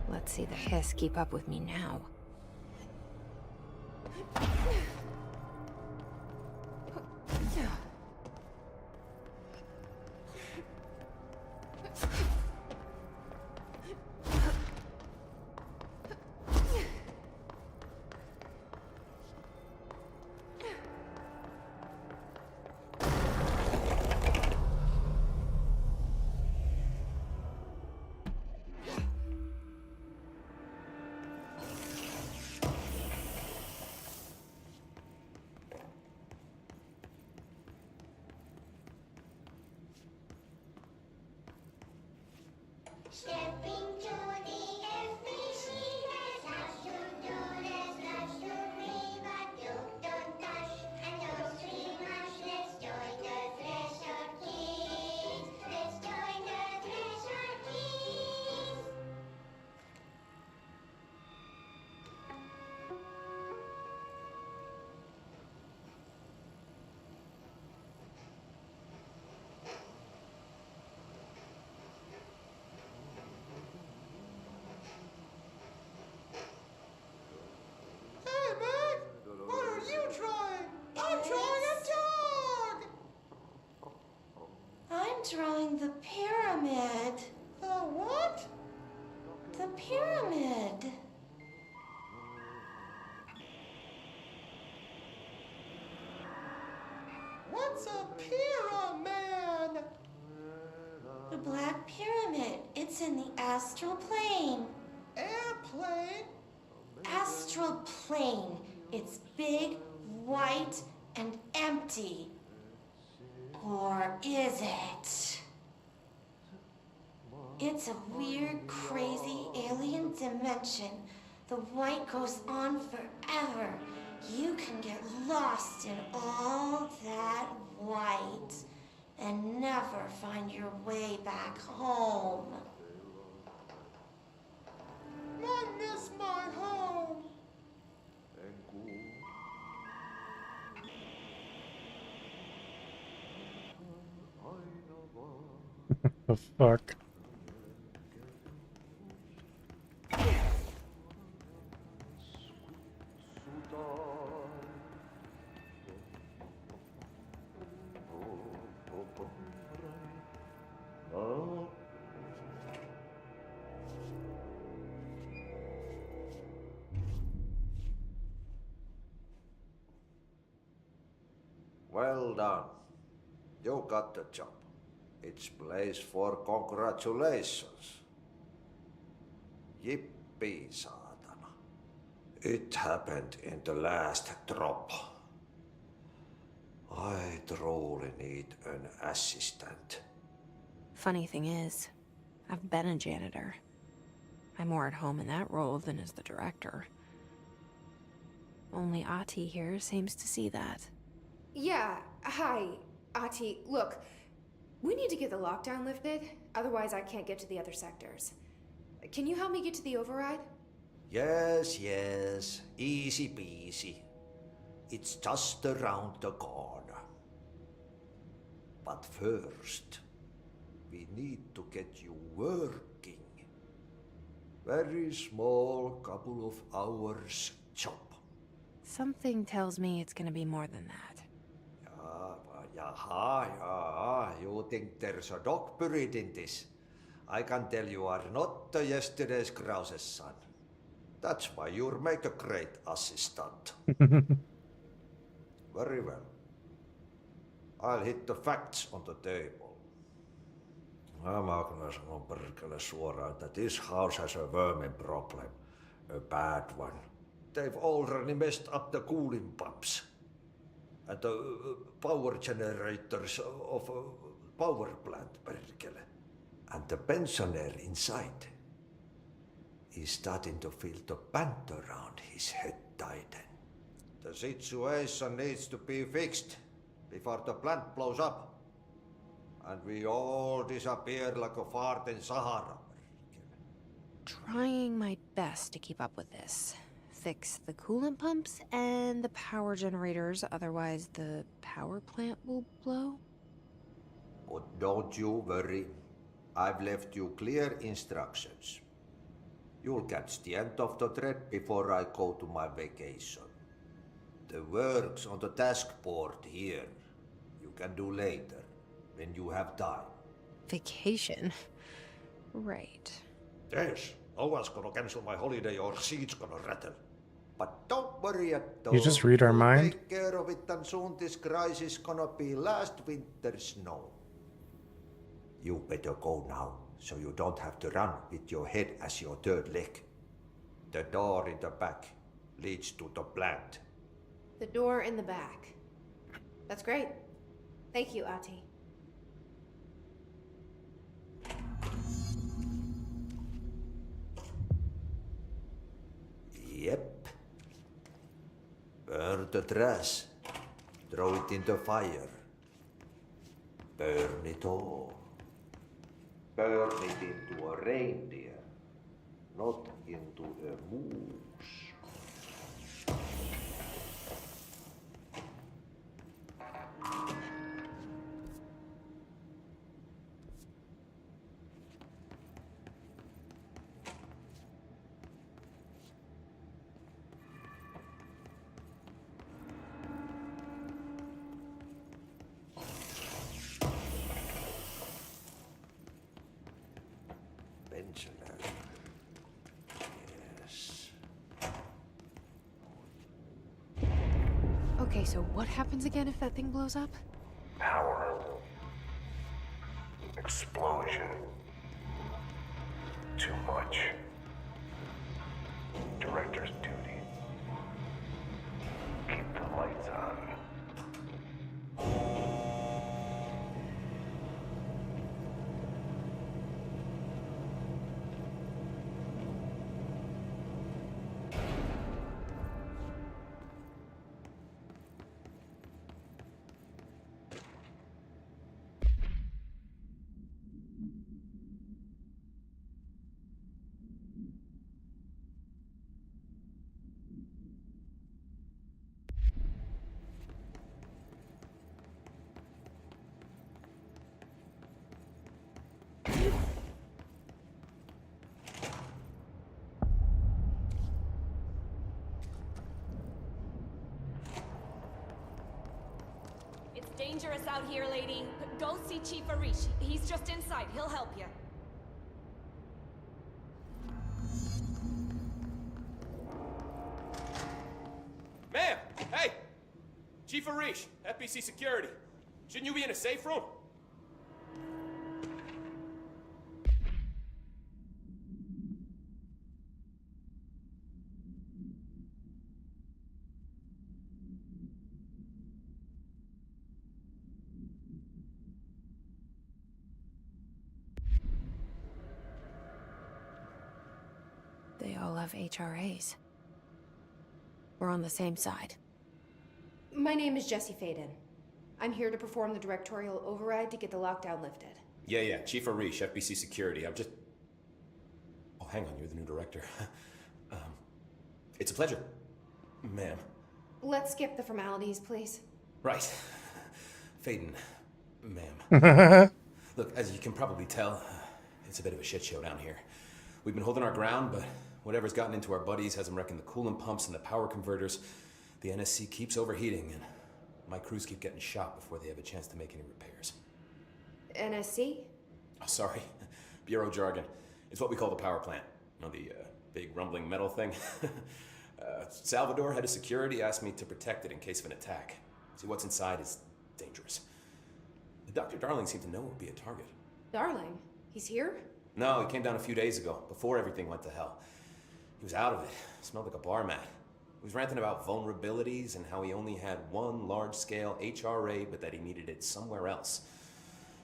Let's see the hiss keep up with me now. Stepping to the FBC, there's lots to do, there's lots to read, but you don't touch and don't scream much. Let's join the Thresher Kids. Let's join the Thresher Kids. Hey, Meg! What are you trying? I'm trying a dog! I'm drawing the pyramid. The what? The pyramid. What's a pyramid? The Black Pyramid. It's in the astral plane. Airplane? Astral plane. It's big, white, and empty. Or is it? It's a weird, crazy alien dimension. The white goes on forever. You can get lost in all that white and never find your way back home. I miss my home. The fuck? Well done. You got the job. It's place for congratulations. Yippee, saatana. It happened in the last drop. I truly need an assistant. Funny thing is, I've been a janitor. I'm more at home in that role than as the director. Only Ati here seems to see that. Yeah, hi, Ati. Look, we need to get the lockdown lifted, otherwise I can't get to the other sectors. Can you help me get to the override? Yes, yes. Easy peasy. It's just around the corner. But first, we need to get you working. Very small, couple of hours job. Something tells me it's gonna be more than that. Jaha, you think there's a dog buried in this? I can tell you are not the yesterday's Krause's son. That's why you'll make a great assistant. Very well. I'll hit the facts on the table. Mä kyllä sanon perkele suoraan, that this house has a vermin problem. A bad one. They've already messed up the cooling pumps. And the power generators of a power plant, perkele. And the pensioner inside is starting to feel the band around his head tighten. The situation needs to be fixed before the plant blows up. And we all disappear like a fart in Sahara. Trying my best to keep up with this. Fix the coolant pumps and the power generators, otherwise the power plant will blow. But don't you worry. I've left you clear instructions. You'll catch the end of the thread before I go to my vacation. The work's on the task board here. You can do later, when you have time. Vacation? Right. Yes, no one's gonna cancel my holiday or seat's gonna rattle. But don't worry at all. You just read our We'll mind? take care of it, and soon this crisis gonna be last winter's snow. You better go now, so you don't have to run with your head as your third leg. The door in the back leads to the plant. The door in the back. That's great. Thank you, Ati. Yep. Burn the trash. Throw it in the fire. Burn it all. Burn it into a reindeer, not into a moose. Pensioner. Yes. Okay, so what happens again if that thing blows up? Power. Explosion. Too much. Director's duty. Keep the lights on. It's dangerous out here, lady. Go see Chief Arish. He's just inside. He'll help you. Ma'am! Hey! Chief Arish, FBC Security. Shouldn't you be in a safe room? They all have HRAs. We're on the same side. My name is Jesse Faden. I'm here to perform the directorial override to get the lockdown lifted. Yeah, Chief Arish, FBC Security. I'm just... Oh, hang on, you're the new director. It's a pleasure, ma'am. Let's skip the formalities, please. Right. Faden, ma'am. Look, as you can probably tell, it's a bit of a shit show down here. We've been holding our ground, but whatever's gotten into our buddies has them wrecking the coolant pumps and the power converters. The NSC keeps overheating, and my crews keep getting shot before they have a chance to make any repairs. NSC? Oh, sorry. Bureau jargon. It's what we call the power plant. You know, the big rumbling metal thing? Salvador, head of security, asked me to protect it in case of an attack. See, what's inside is dangerous. Dr. Darling seemed to know it would be a target. Darling? He's here? No, he came down a few days ago, before everything went to hell. He was out of it. Smelled like a bar mat. He was ranting about vulnerabilities and how he only had one large-scale HRA, but that he needed it somewhere else.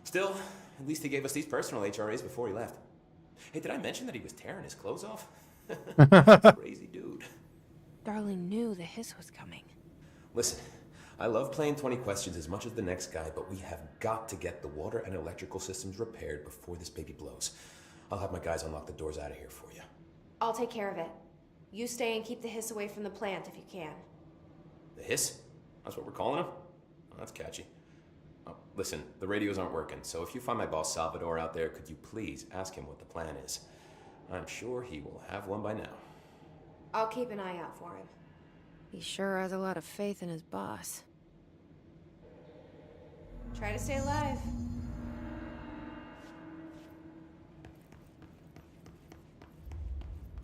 Still, at least he gave us these personal HRAs before he left. Hey, did I mention that he was tearing his clothes off? Crazy dude. Darling knew the hiss was coming. Listen, I love playing 20 questions as much as the next guy, but we have got to get the water and electrical systems repaired before this baby blows. I'll have my guys unlock the doors out of here for you. I'll take care of it. You stay and keep the hiss away from the plant if you can. The hiss? That's what we're calling him? Oh, that's catchy. Oh, listen, the radios aren't working, so if you find my boss Salvador out there, could you please ask him what the plan is? I'm sure he will have one by now. I'll keep an eye out for him. He sure has a lot of faith in his boss. Try to stay alive.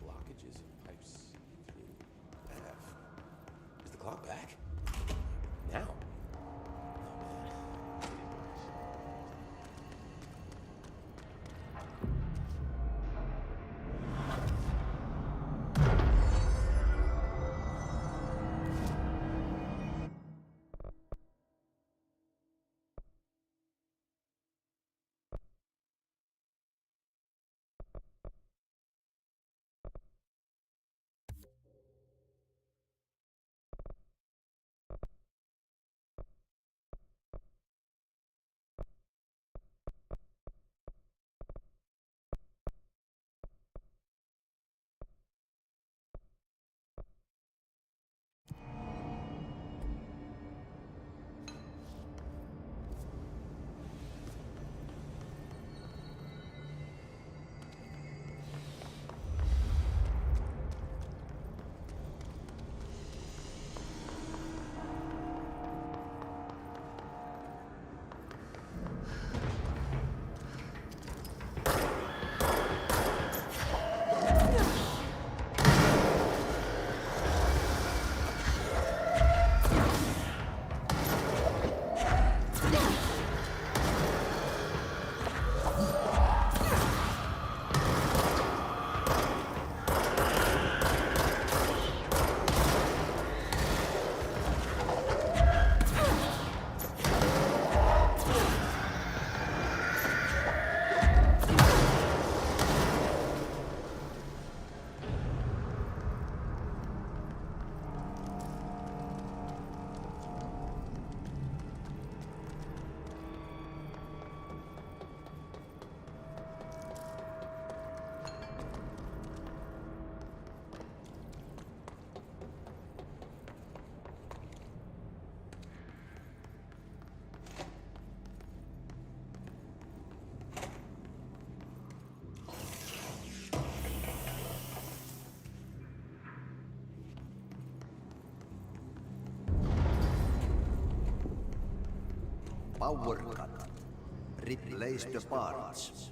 Blockages of pipes through F. Is the clock back? Now? Power cut. Replace the parts.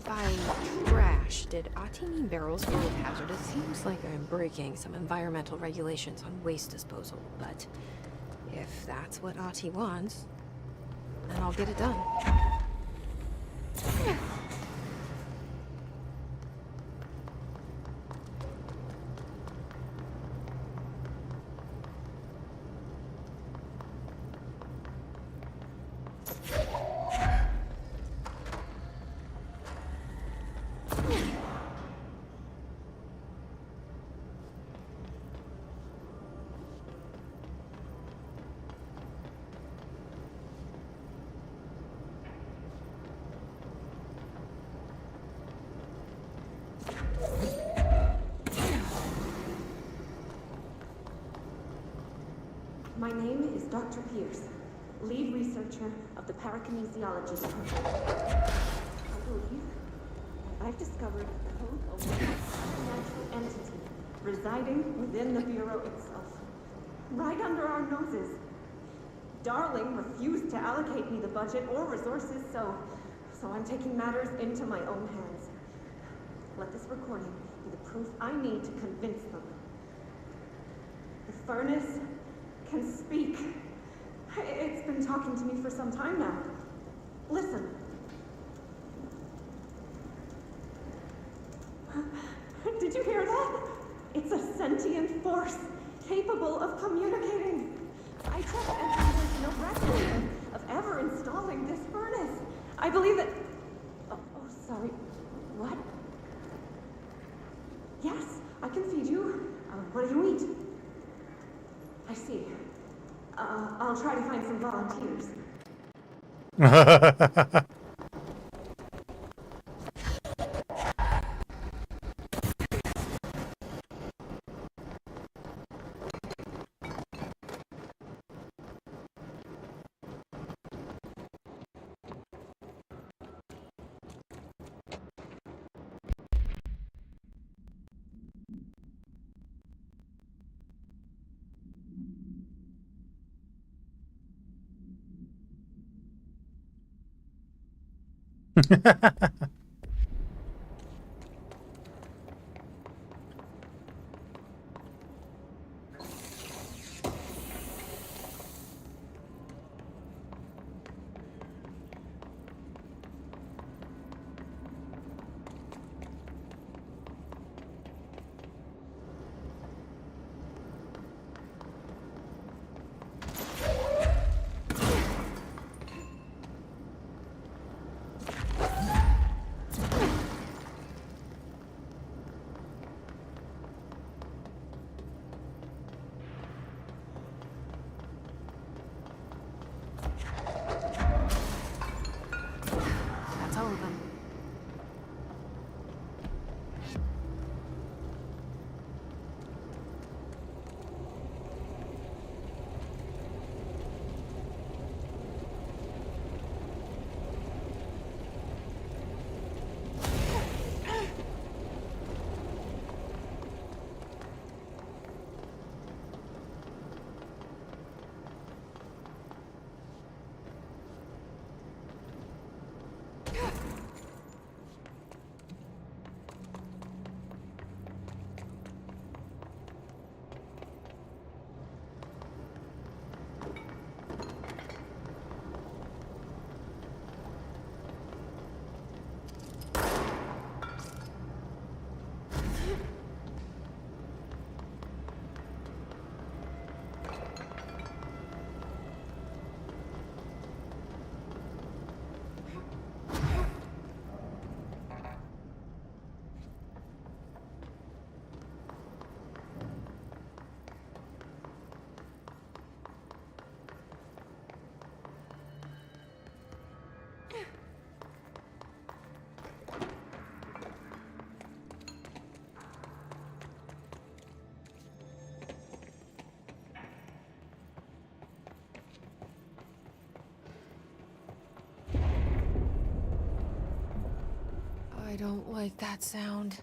By trash, did Ati mean barrels full of hazardous? Seems like I'm breaking some environmental regulations on waste disposal, but if that's what Ati wants, then I'll get it done. My name is Dr. Pierce, lead researcher of the parakinesiology program. I believe that I've discovered a code over a supernatural entity residing within the Bureau itself, right under our noses. Darling refused to allocate me the budget or resources, so I'm taking matters into my own hands. Let this recording be the proof I need to convince them. The furnace can speak. It's been talking to me for some time now. Listen. Did you hear that? It's a sentient force capable of communicating. I checked and there's no record of ever installing this furnace. I believe that... Oh, sorry. What? Yes, I can feed you. What do you eat? I see. I'll try to find some volunteers. I don't like that sound.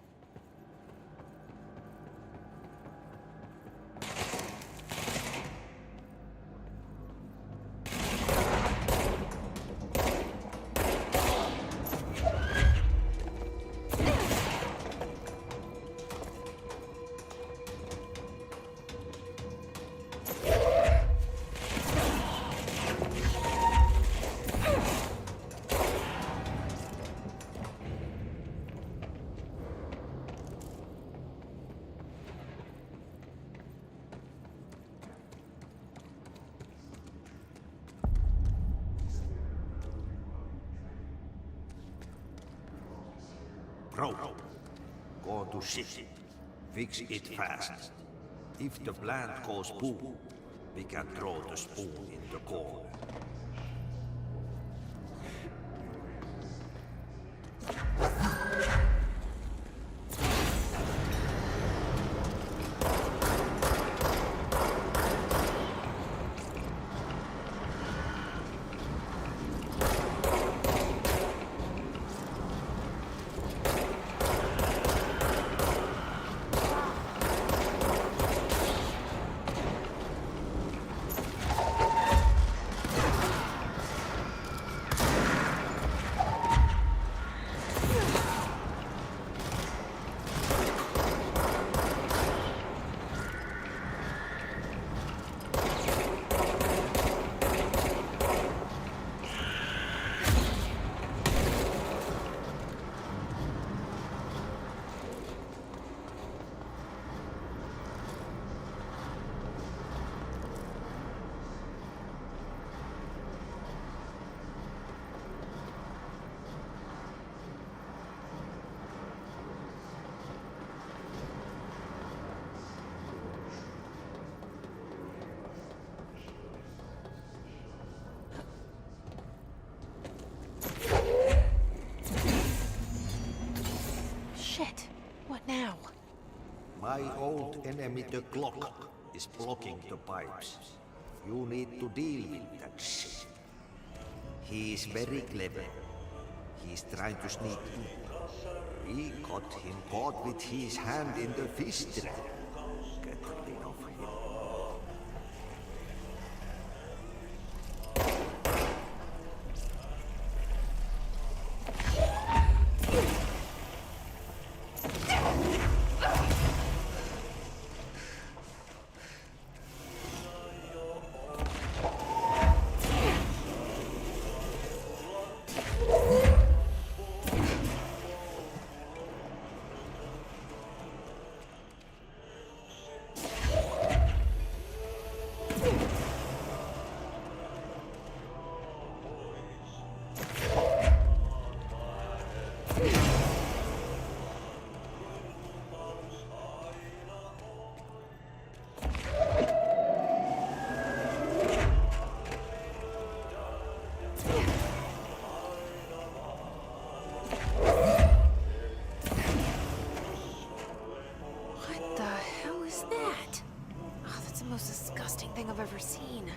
Bro, go to shit. Fix it fast. If the plant goes boom, we can throw the spoon in the corner. My old enemy, the clock, is blocking the pipes. You need to deal with that shit. He is very clever. He's trying to sneak in. We got him caught with his hand in the fish trap. Get rid of him. Thing I've ever seen.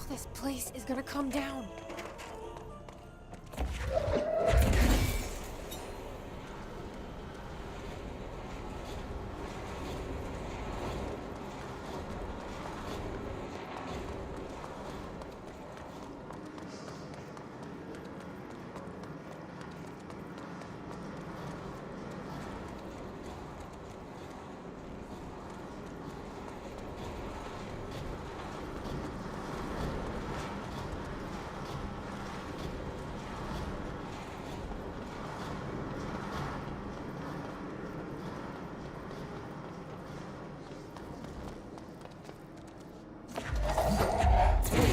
This place is gonna come down.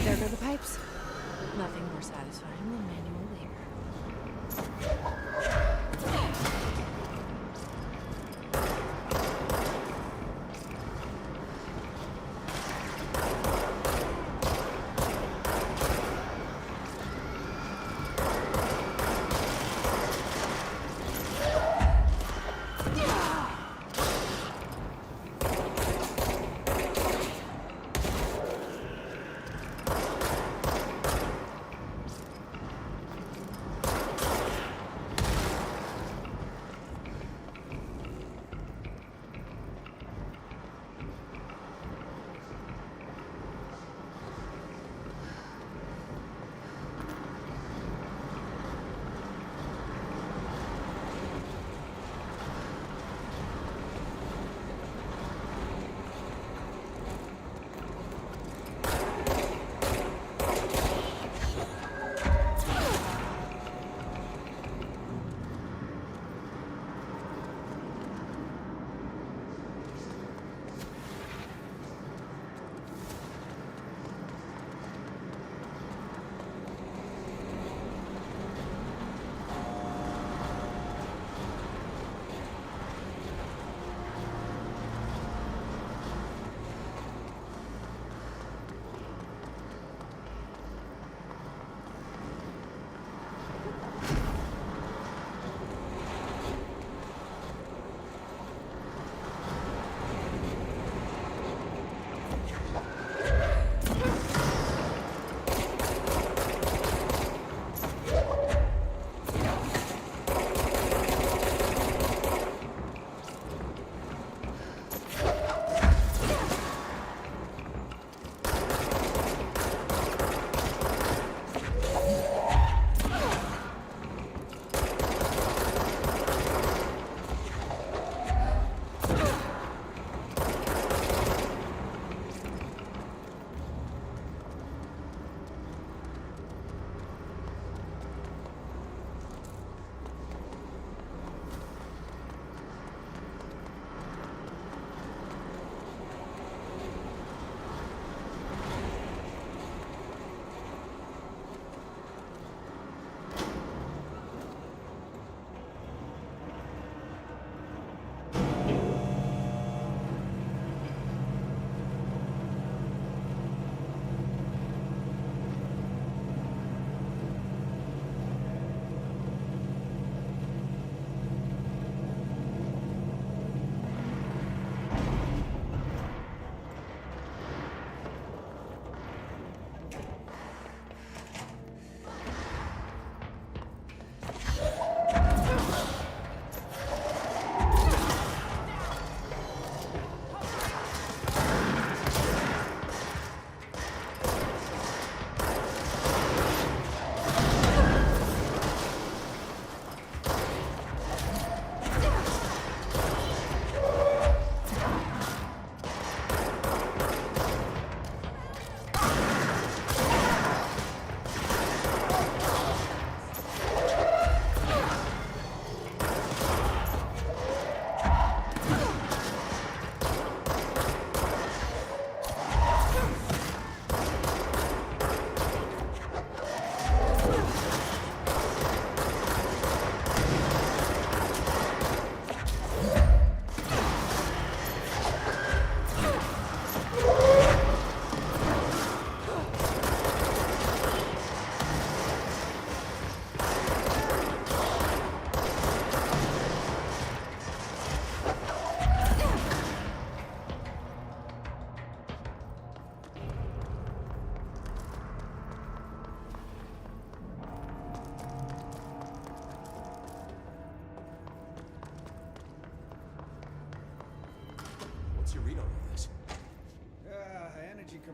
There go the pipes. Nothing more satisfying than manual labor.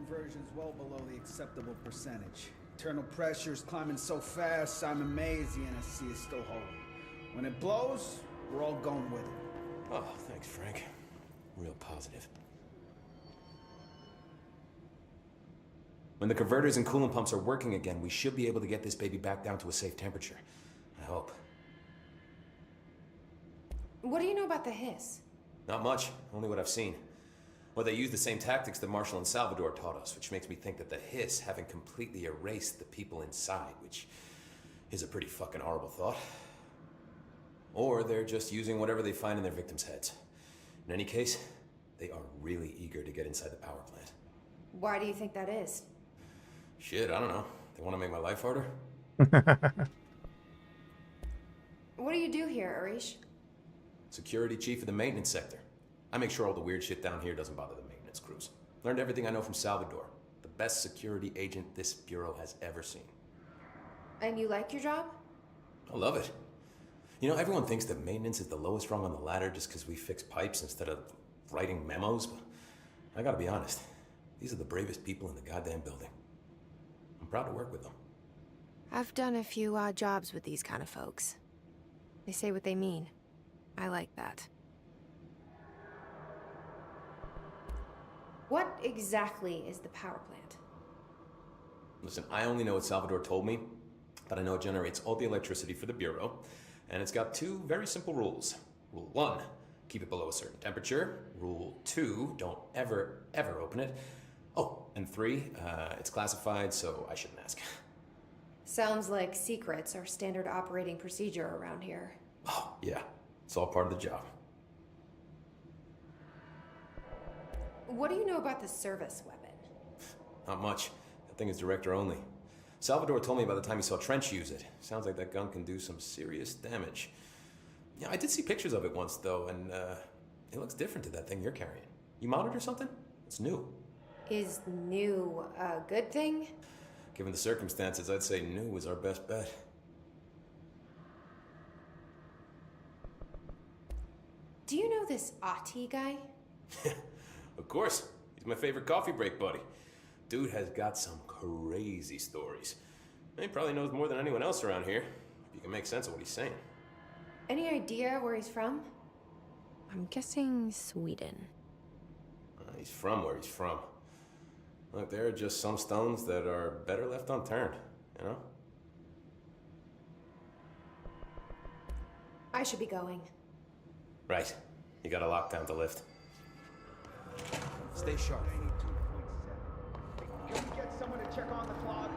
conversion's well below the acceptable percentage. Internal pressure's climbing so fast, I'm amazed the NSC is still holding. When it blows, we're all going with it. Oh, thanks, Frank. Real positive. When the converters and coolant pumps are working again, we should be able to get this baby back down to a safe temperature. I hope. What do you know about the hiss? Not much, only what I've seen. Well, they use the same tactics that Marshall and Salvador taught us, which makes me think that the hiss haven't completely erased the people inside, which is a pretty fucking horrible thought. Or they're just using whatever they find in their victims' heads. In any case, they are really eager to get inside the power plant. Why do you think that is? Shit, I don't know. They want to make my life harder? What do you do here, Arish? Security chief of the maintenance sector. I make sure all the weird shit down here doesn't bother the maintenance crews. Learned everything I know from Salvador. The best security agent this bureau has ever seen. And you like your job? I love it. You know, everyone thinks that maintenance is the lowest rung on the ladder just because we fix pipes instead of writing memos, but I gotta be honest. These are the bravest people in the goddamn building. I'm proud to work with them. I've done a few odd jobs with these kind of folks. They say what they mean. I like that. What exactly is the power plant? Listen, I only know what Salvador told me, but I know it generates all the electricity for the Bureau, and it's got two very simple rules. Rule 1, keep it below a certain temperature. Rule 2, don't ever, ever open it. Oh, and 3, it's classified, so I shouldn't ask. Sounds like secrets are standard operating procedure around here. Oh, yeah. It's all part of the job. What do you know about the service weapon? Not much. That thing is director only. Salvador told me by the time he saw Trench use it. Sounds like that gun can do some serious damage. Yeah, I did see pictures of it once, though, and it looks different to that thing you're carrying. You modded or something? It's new. Is new a good thing? Given the circumstances, I'd say new is our best bet. Do you know this Ati guy? Of course. He's my favorite coffee break buddy. Dude has got some crazy stories. He probably knows more than anyone else around here, if you can make sense of what he's saying. Any idea where he's from? I'm guessing Sweden. He's from where he's from. Look, there are just some stones that are better left unturned, you know? I should be going. Right. You got a lockdown to lift. Stay sharp. Can we get someone to check on the clock?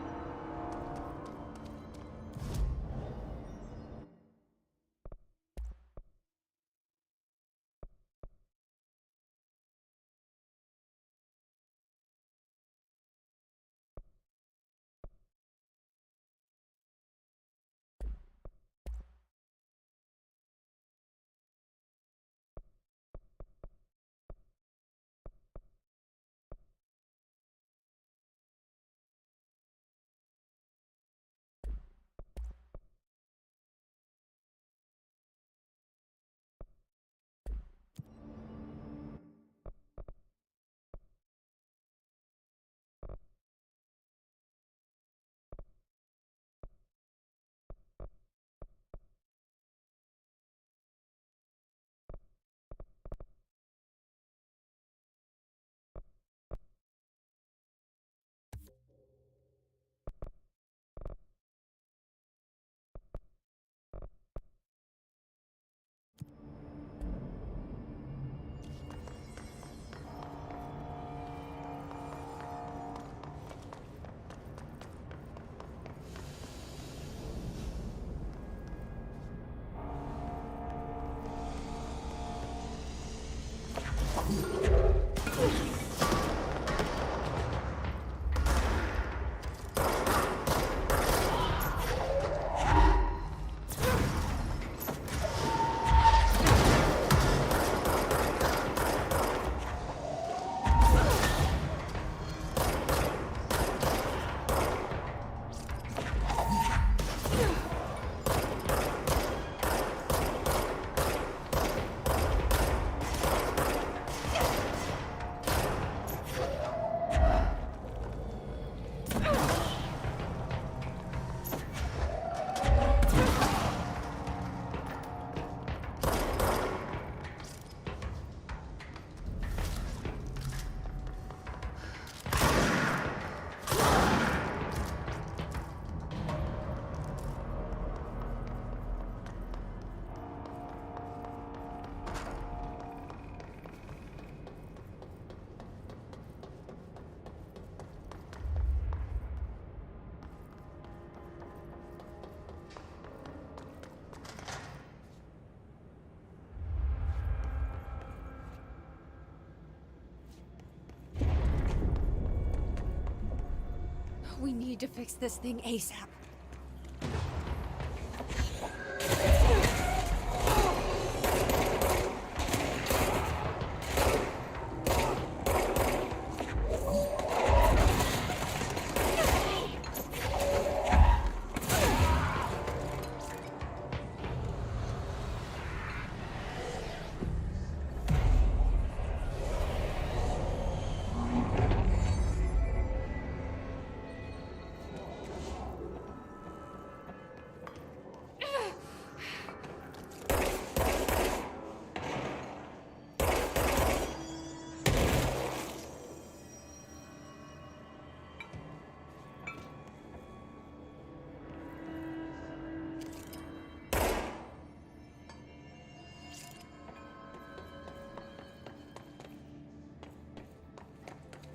We need to fix this thing ASAP.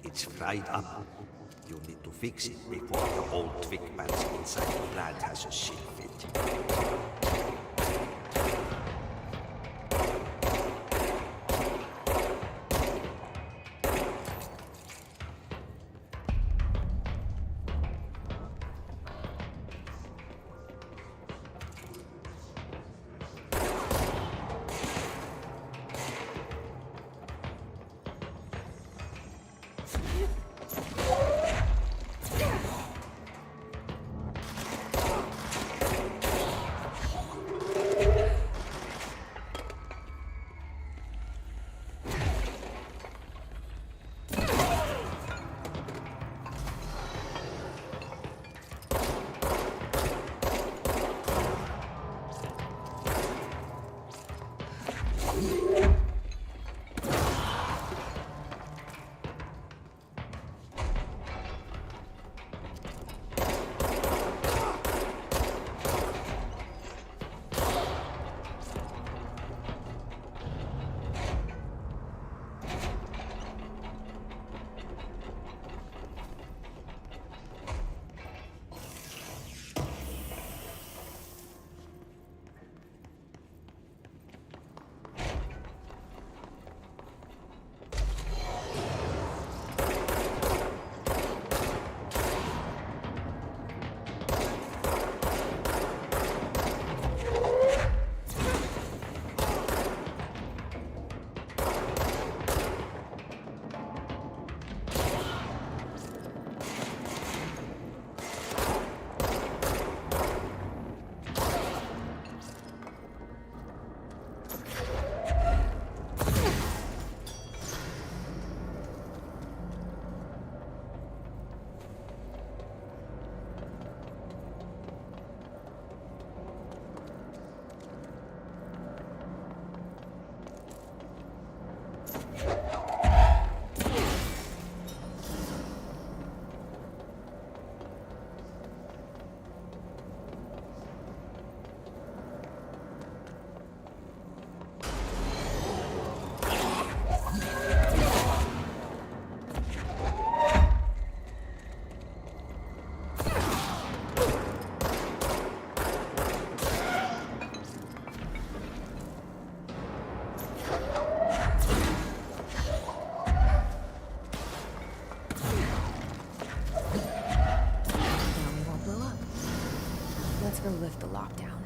It's fried up. You need to fix it before the old twig pants inside the plant has a shit fit. Let's go lift the lockdown.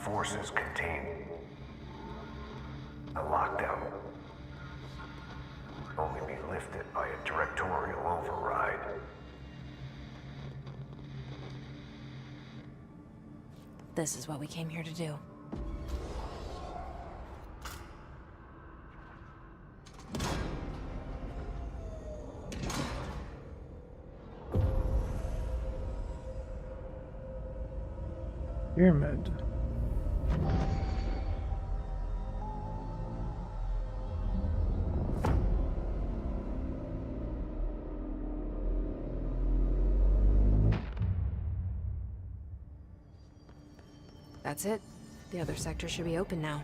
forces contain the lockdown. Only be lifted by a directorial override. This is what we came here to do. Pyramid. That's it. The other sector should be open now.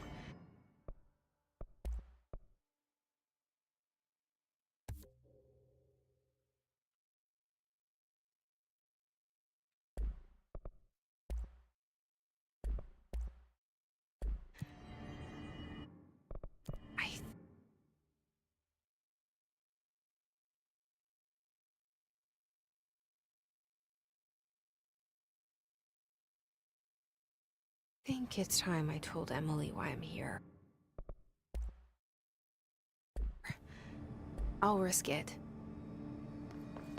I think it's time I told Emily why I'm here. I'll risk it.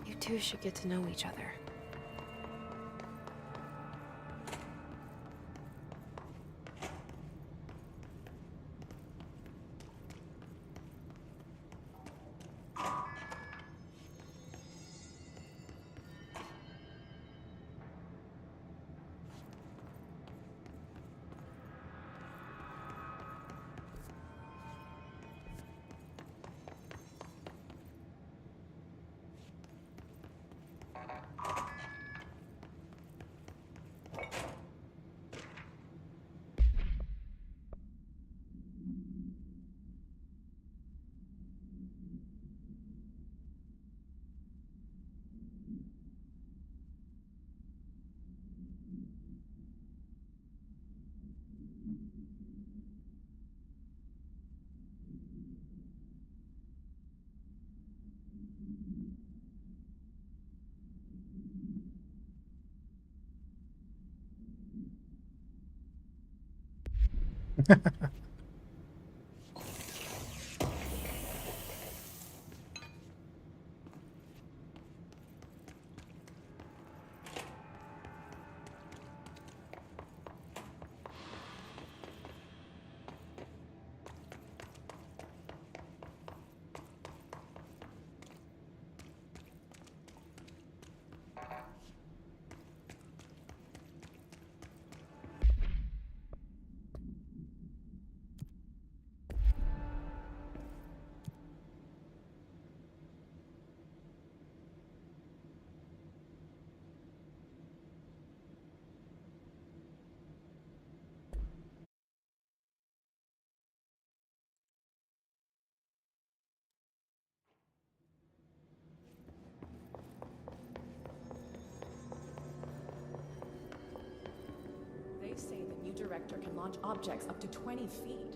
You two should get to know each other. They say the new director can launch objects up to 20 feet.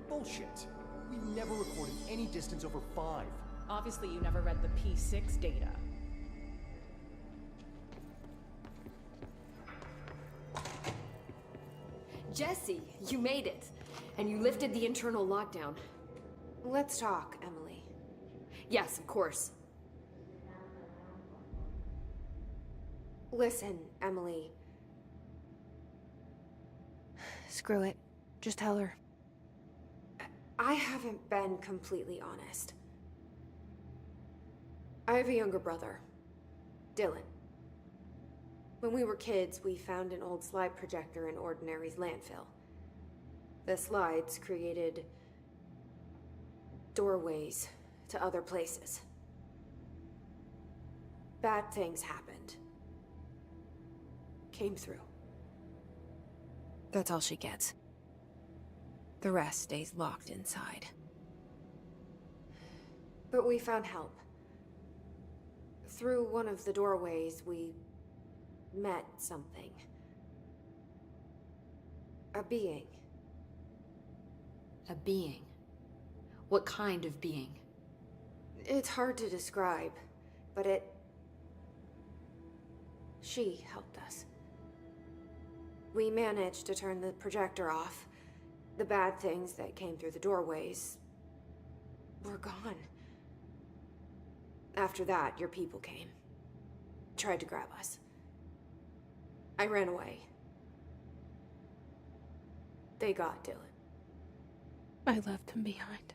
Bullshit. We've never recorded any distance over 5. Obviously, you never read the P6 data. Jesse, you made it. And you lifted the internal lockdown. Let's talk, Emily. Yes, of course. Listen, Emily. Screw it. Just tell her. I haven't been completely honest. I have a younger brother, Dylan. When we were kids, we found an old slide projector in Ordinary's landfill. The slides created doorways to other places. Bad things happened. Came through. That's all she gets. The rest stays locked inside. But we found help. Through one of the doorways, we met something. A being. A being? What kind of being? It's hard to describe, but she helped us. We managed to turn the projector off. The bad things that came through the doorways were gone. After that, your people came. Tried to grab us. I ran away. They got Dylan. I left him behind.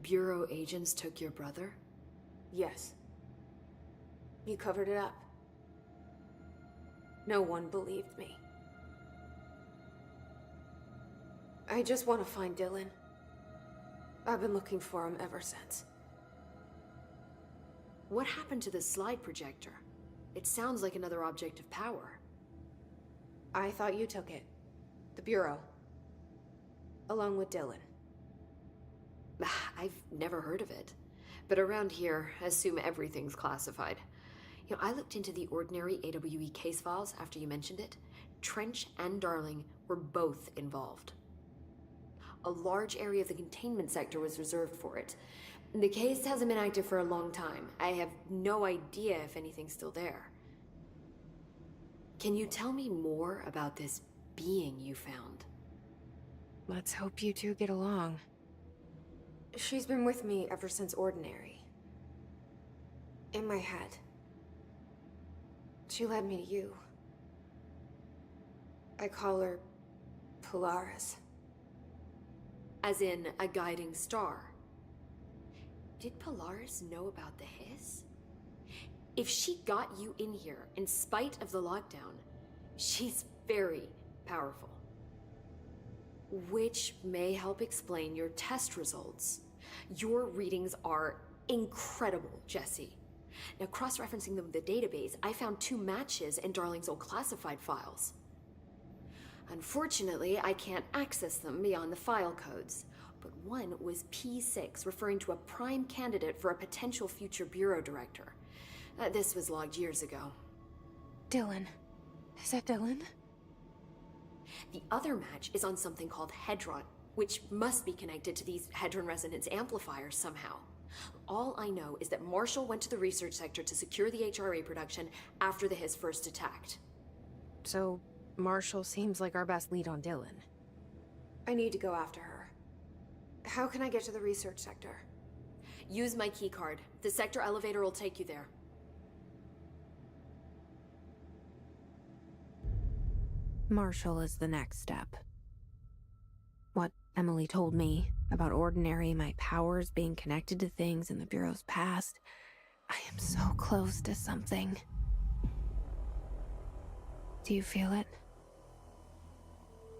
Bureau agents took your brother? Yes. You covered it up. No one believed me. I just want to find Dylan. I've been looking for him ever since. What happened to the slide projector? It sounds like another object of power. I thought you took it. The Bureau. Along with Dylan. I've never heard of it. But around here, assume everything's classified. You know, I looked into the ordinary AWE case files after you mentioned it. Trench and Darling were both involved. A large area of the containment sector was reserved for it. The case hasn't been active for a long time. I have no idea if anything's still there. Can you tell me more about this being you found? Let's hope you two get along. She's been with me ever since Ordinary. In my head. She led me to you. I call her Polaris. As in, a guiding star. Did Polaris know about the hiss? If she got you in here in spite of the lockdown, she's very powerful. Which may help explain your test results. Your readings are incredible, Jesse. Now, cross-referencing them with the database, I found 2 matches in Darling's old classified files. Unfortunately, I can't access them beyond the file codes, but one was P6, referring to a prime candidate for a potential future bureau director. This was logged years ago. Dylan. Is that Dylan? The other match is on something called Hedron, which must be connected to these Hedron resonance amplifiers somehow. All I know is that Marshall went to the research sector to secure the HRA production after the hiss first attacked. So, Marshall seems like our best lead on Dylan. I need to go after her. How can I get to the research sector? Use my keycard. The sector elevator will take you there. Marshall is the next step. What Emily told me about Ordinary, my powers being connected to things in the Bureau's past, I am so close to something. Do you feel it?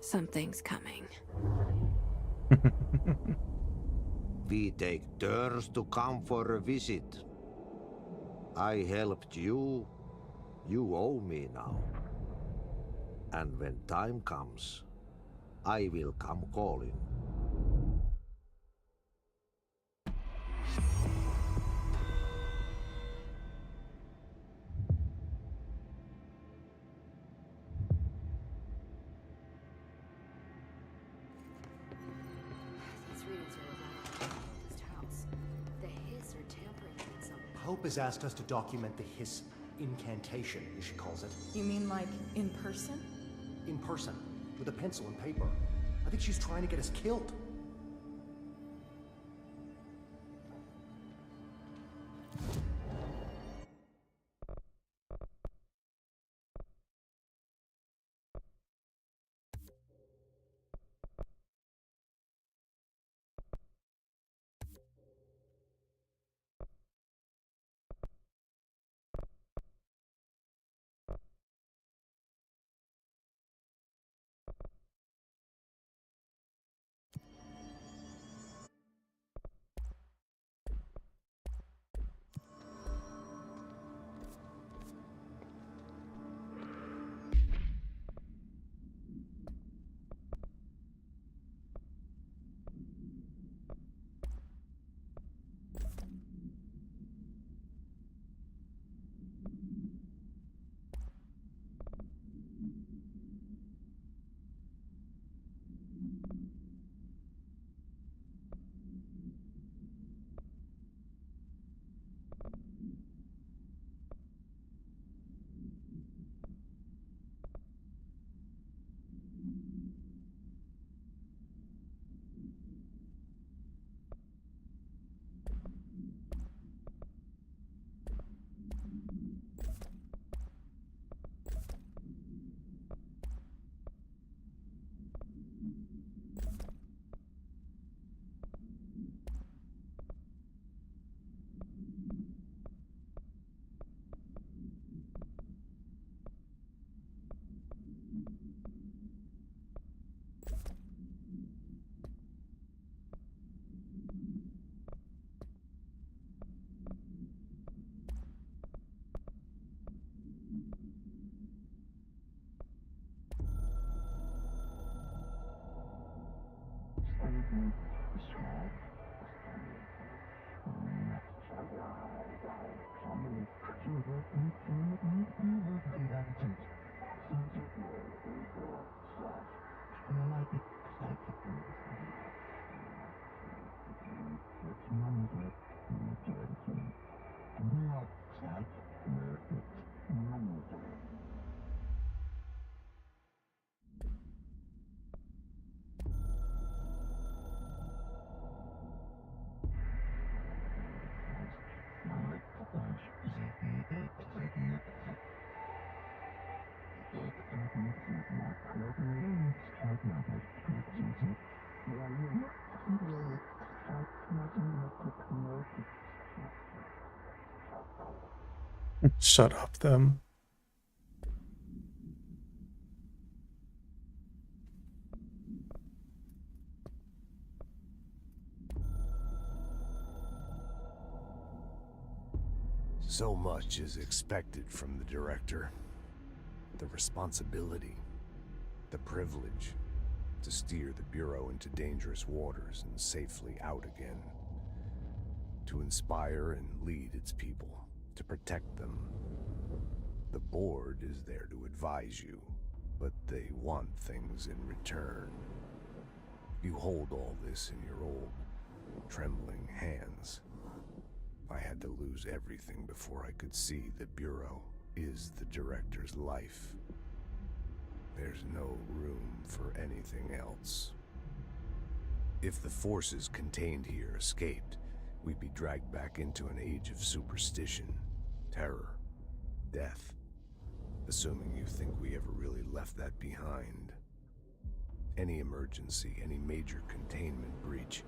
Something's coming. We take turns to come for a visit. I helped you. You owe me now. And when time comes, I will come calling. These readings are around the oldest house. The hiss are tampering with it somehow. Hope has asked us to document the hiss incantation, as she calls it. You mean like in person? In person, with a pencil and paper. I think she's trying to get us killed. Shut up, them. So much is expected from the director. The responsibility, the privilege to steer the Bureau into dangerous waters and safely out again. To inspire and lead its people, to protect them. The board is there to advise you, but they want things in return. You hold all this in your old, trembling hands. I had to lose everything before I could see the Bureau is the director's life. There's no room for anything else. If the forces contained here escaped, we'd be dragged back into an age of superstition, terror, death. Assuming you think we ever really left that behind. Any emergency, any major containment breach,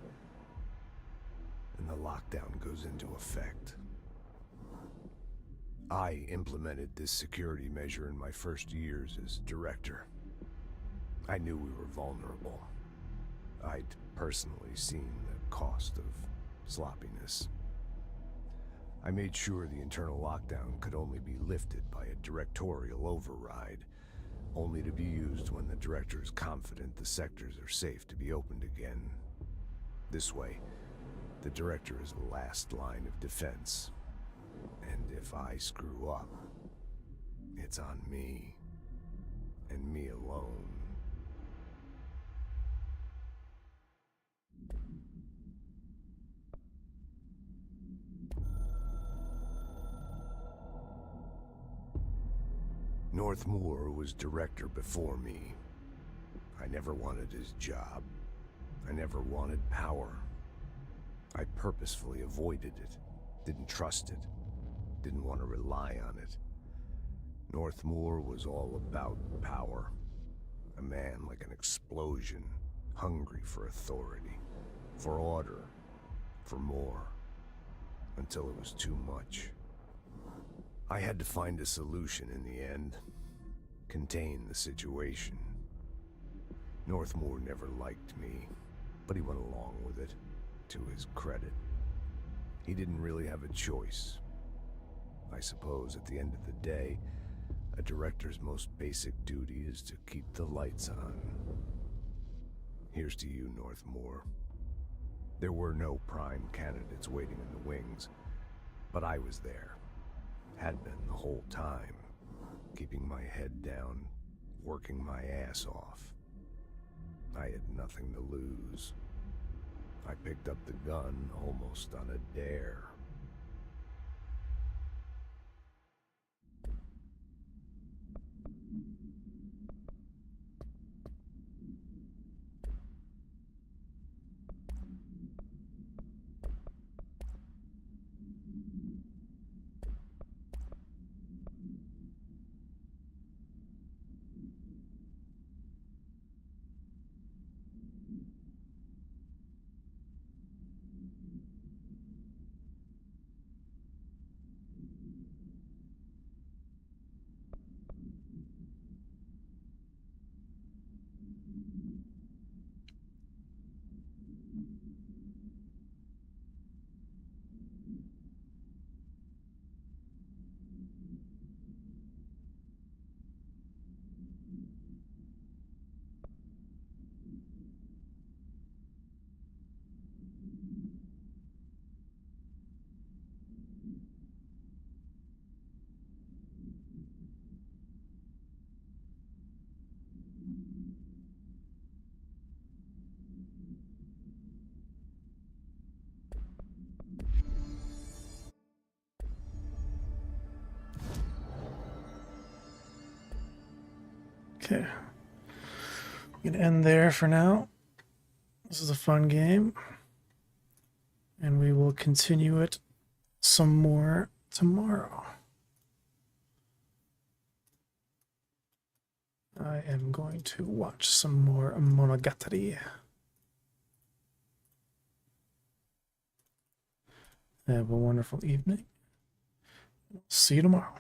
and the lockdown goes into effect. I implemented this security measure in my first years as director. I knew we were vulnerable. I'd personally seen the cost of sloppiness. I made sure the internal lockdown could only be lifted by a directorial override, only to be used when the director is confident the sectors are safe to be opened again. This way, the director is the last line of defense. And if I screw up, it's on me, and me alone. Northmoor was director before me. I never wanted his job. I never wanted power. I purposefully avoided it, didn't trust it, didn't want to rely on it. Northmoor was all about power. A man like an explosion, hungry for authority, for order, for more, until it was too much. I had to find a solution in the end, contain the situation. Northmoor never liked me, but he went along with it, to his credit. He didn't really have a choice. I suppose at the end of the day, a director's most basic duty is to keep the lights on. Here's to you, Northmoor. There were no prime candidates waiting in the wings, but I was there. Had been the whole time, keeping my head down, working my ass off. I had nothing to lose. I picked up the gun almost on a dare. Okay. I'm gonna end there for now. This is a fun game. And we will continue it some more tomorrow. I am going to watch some more Monogatari. Have a wonderful evening. See you tomorrow.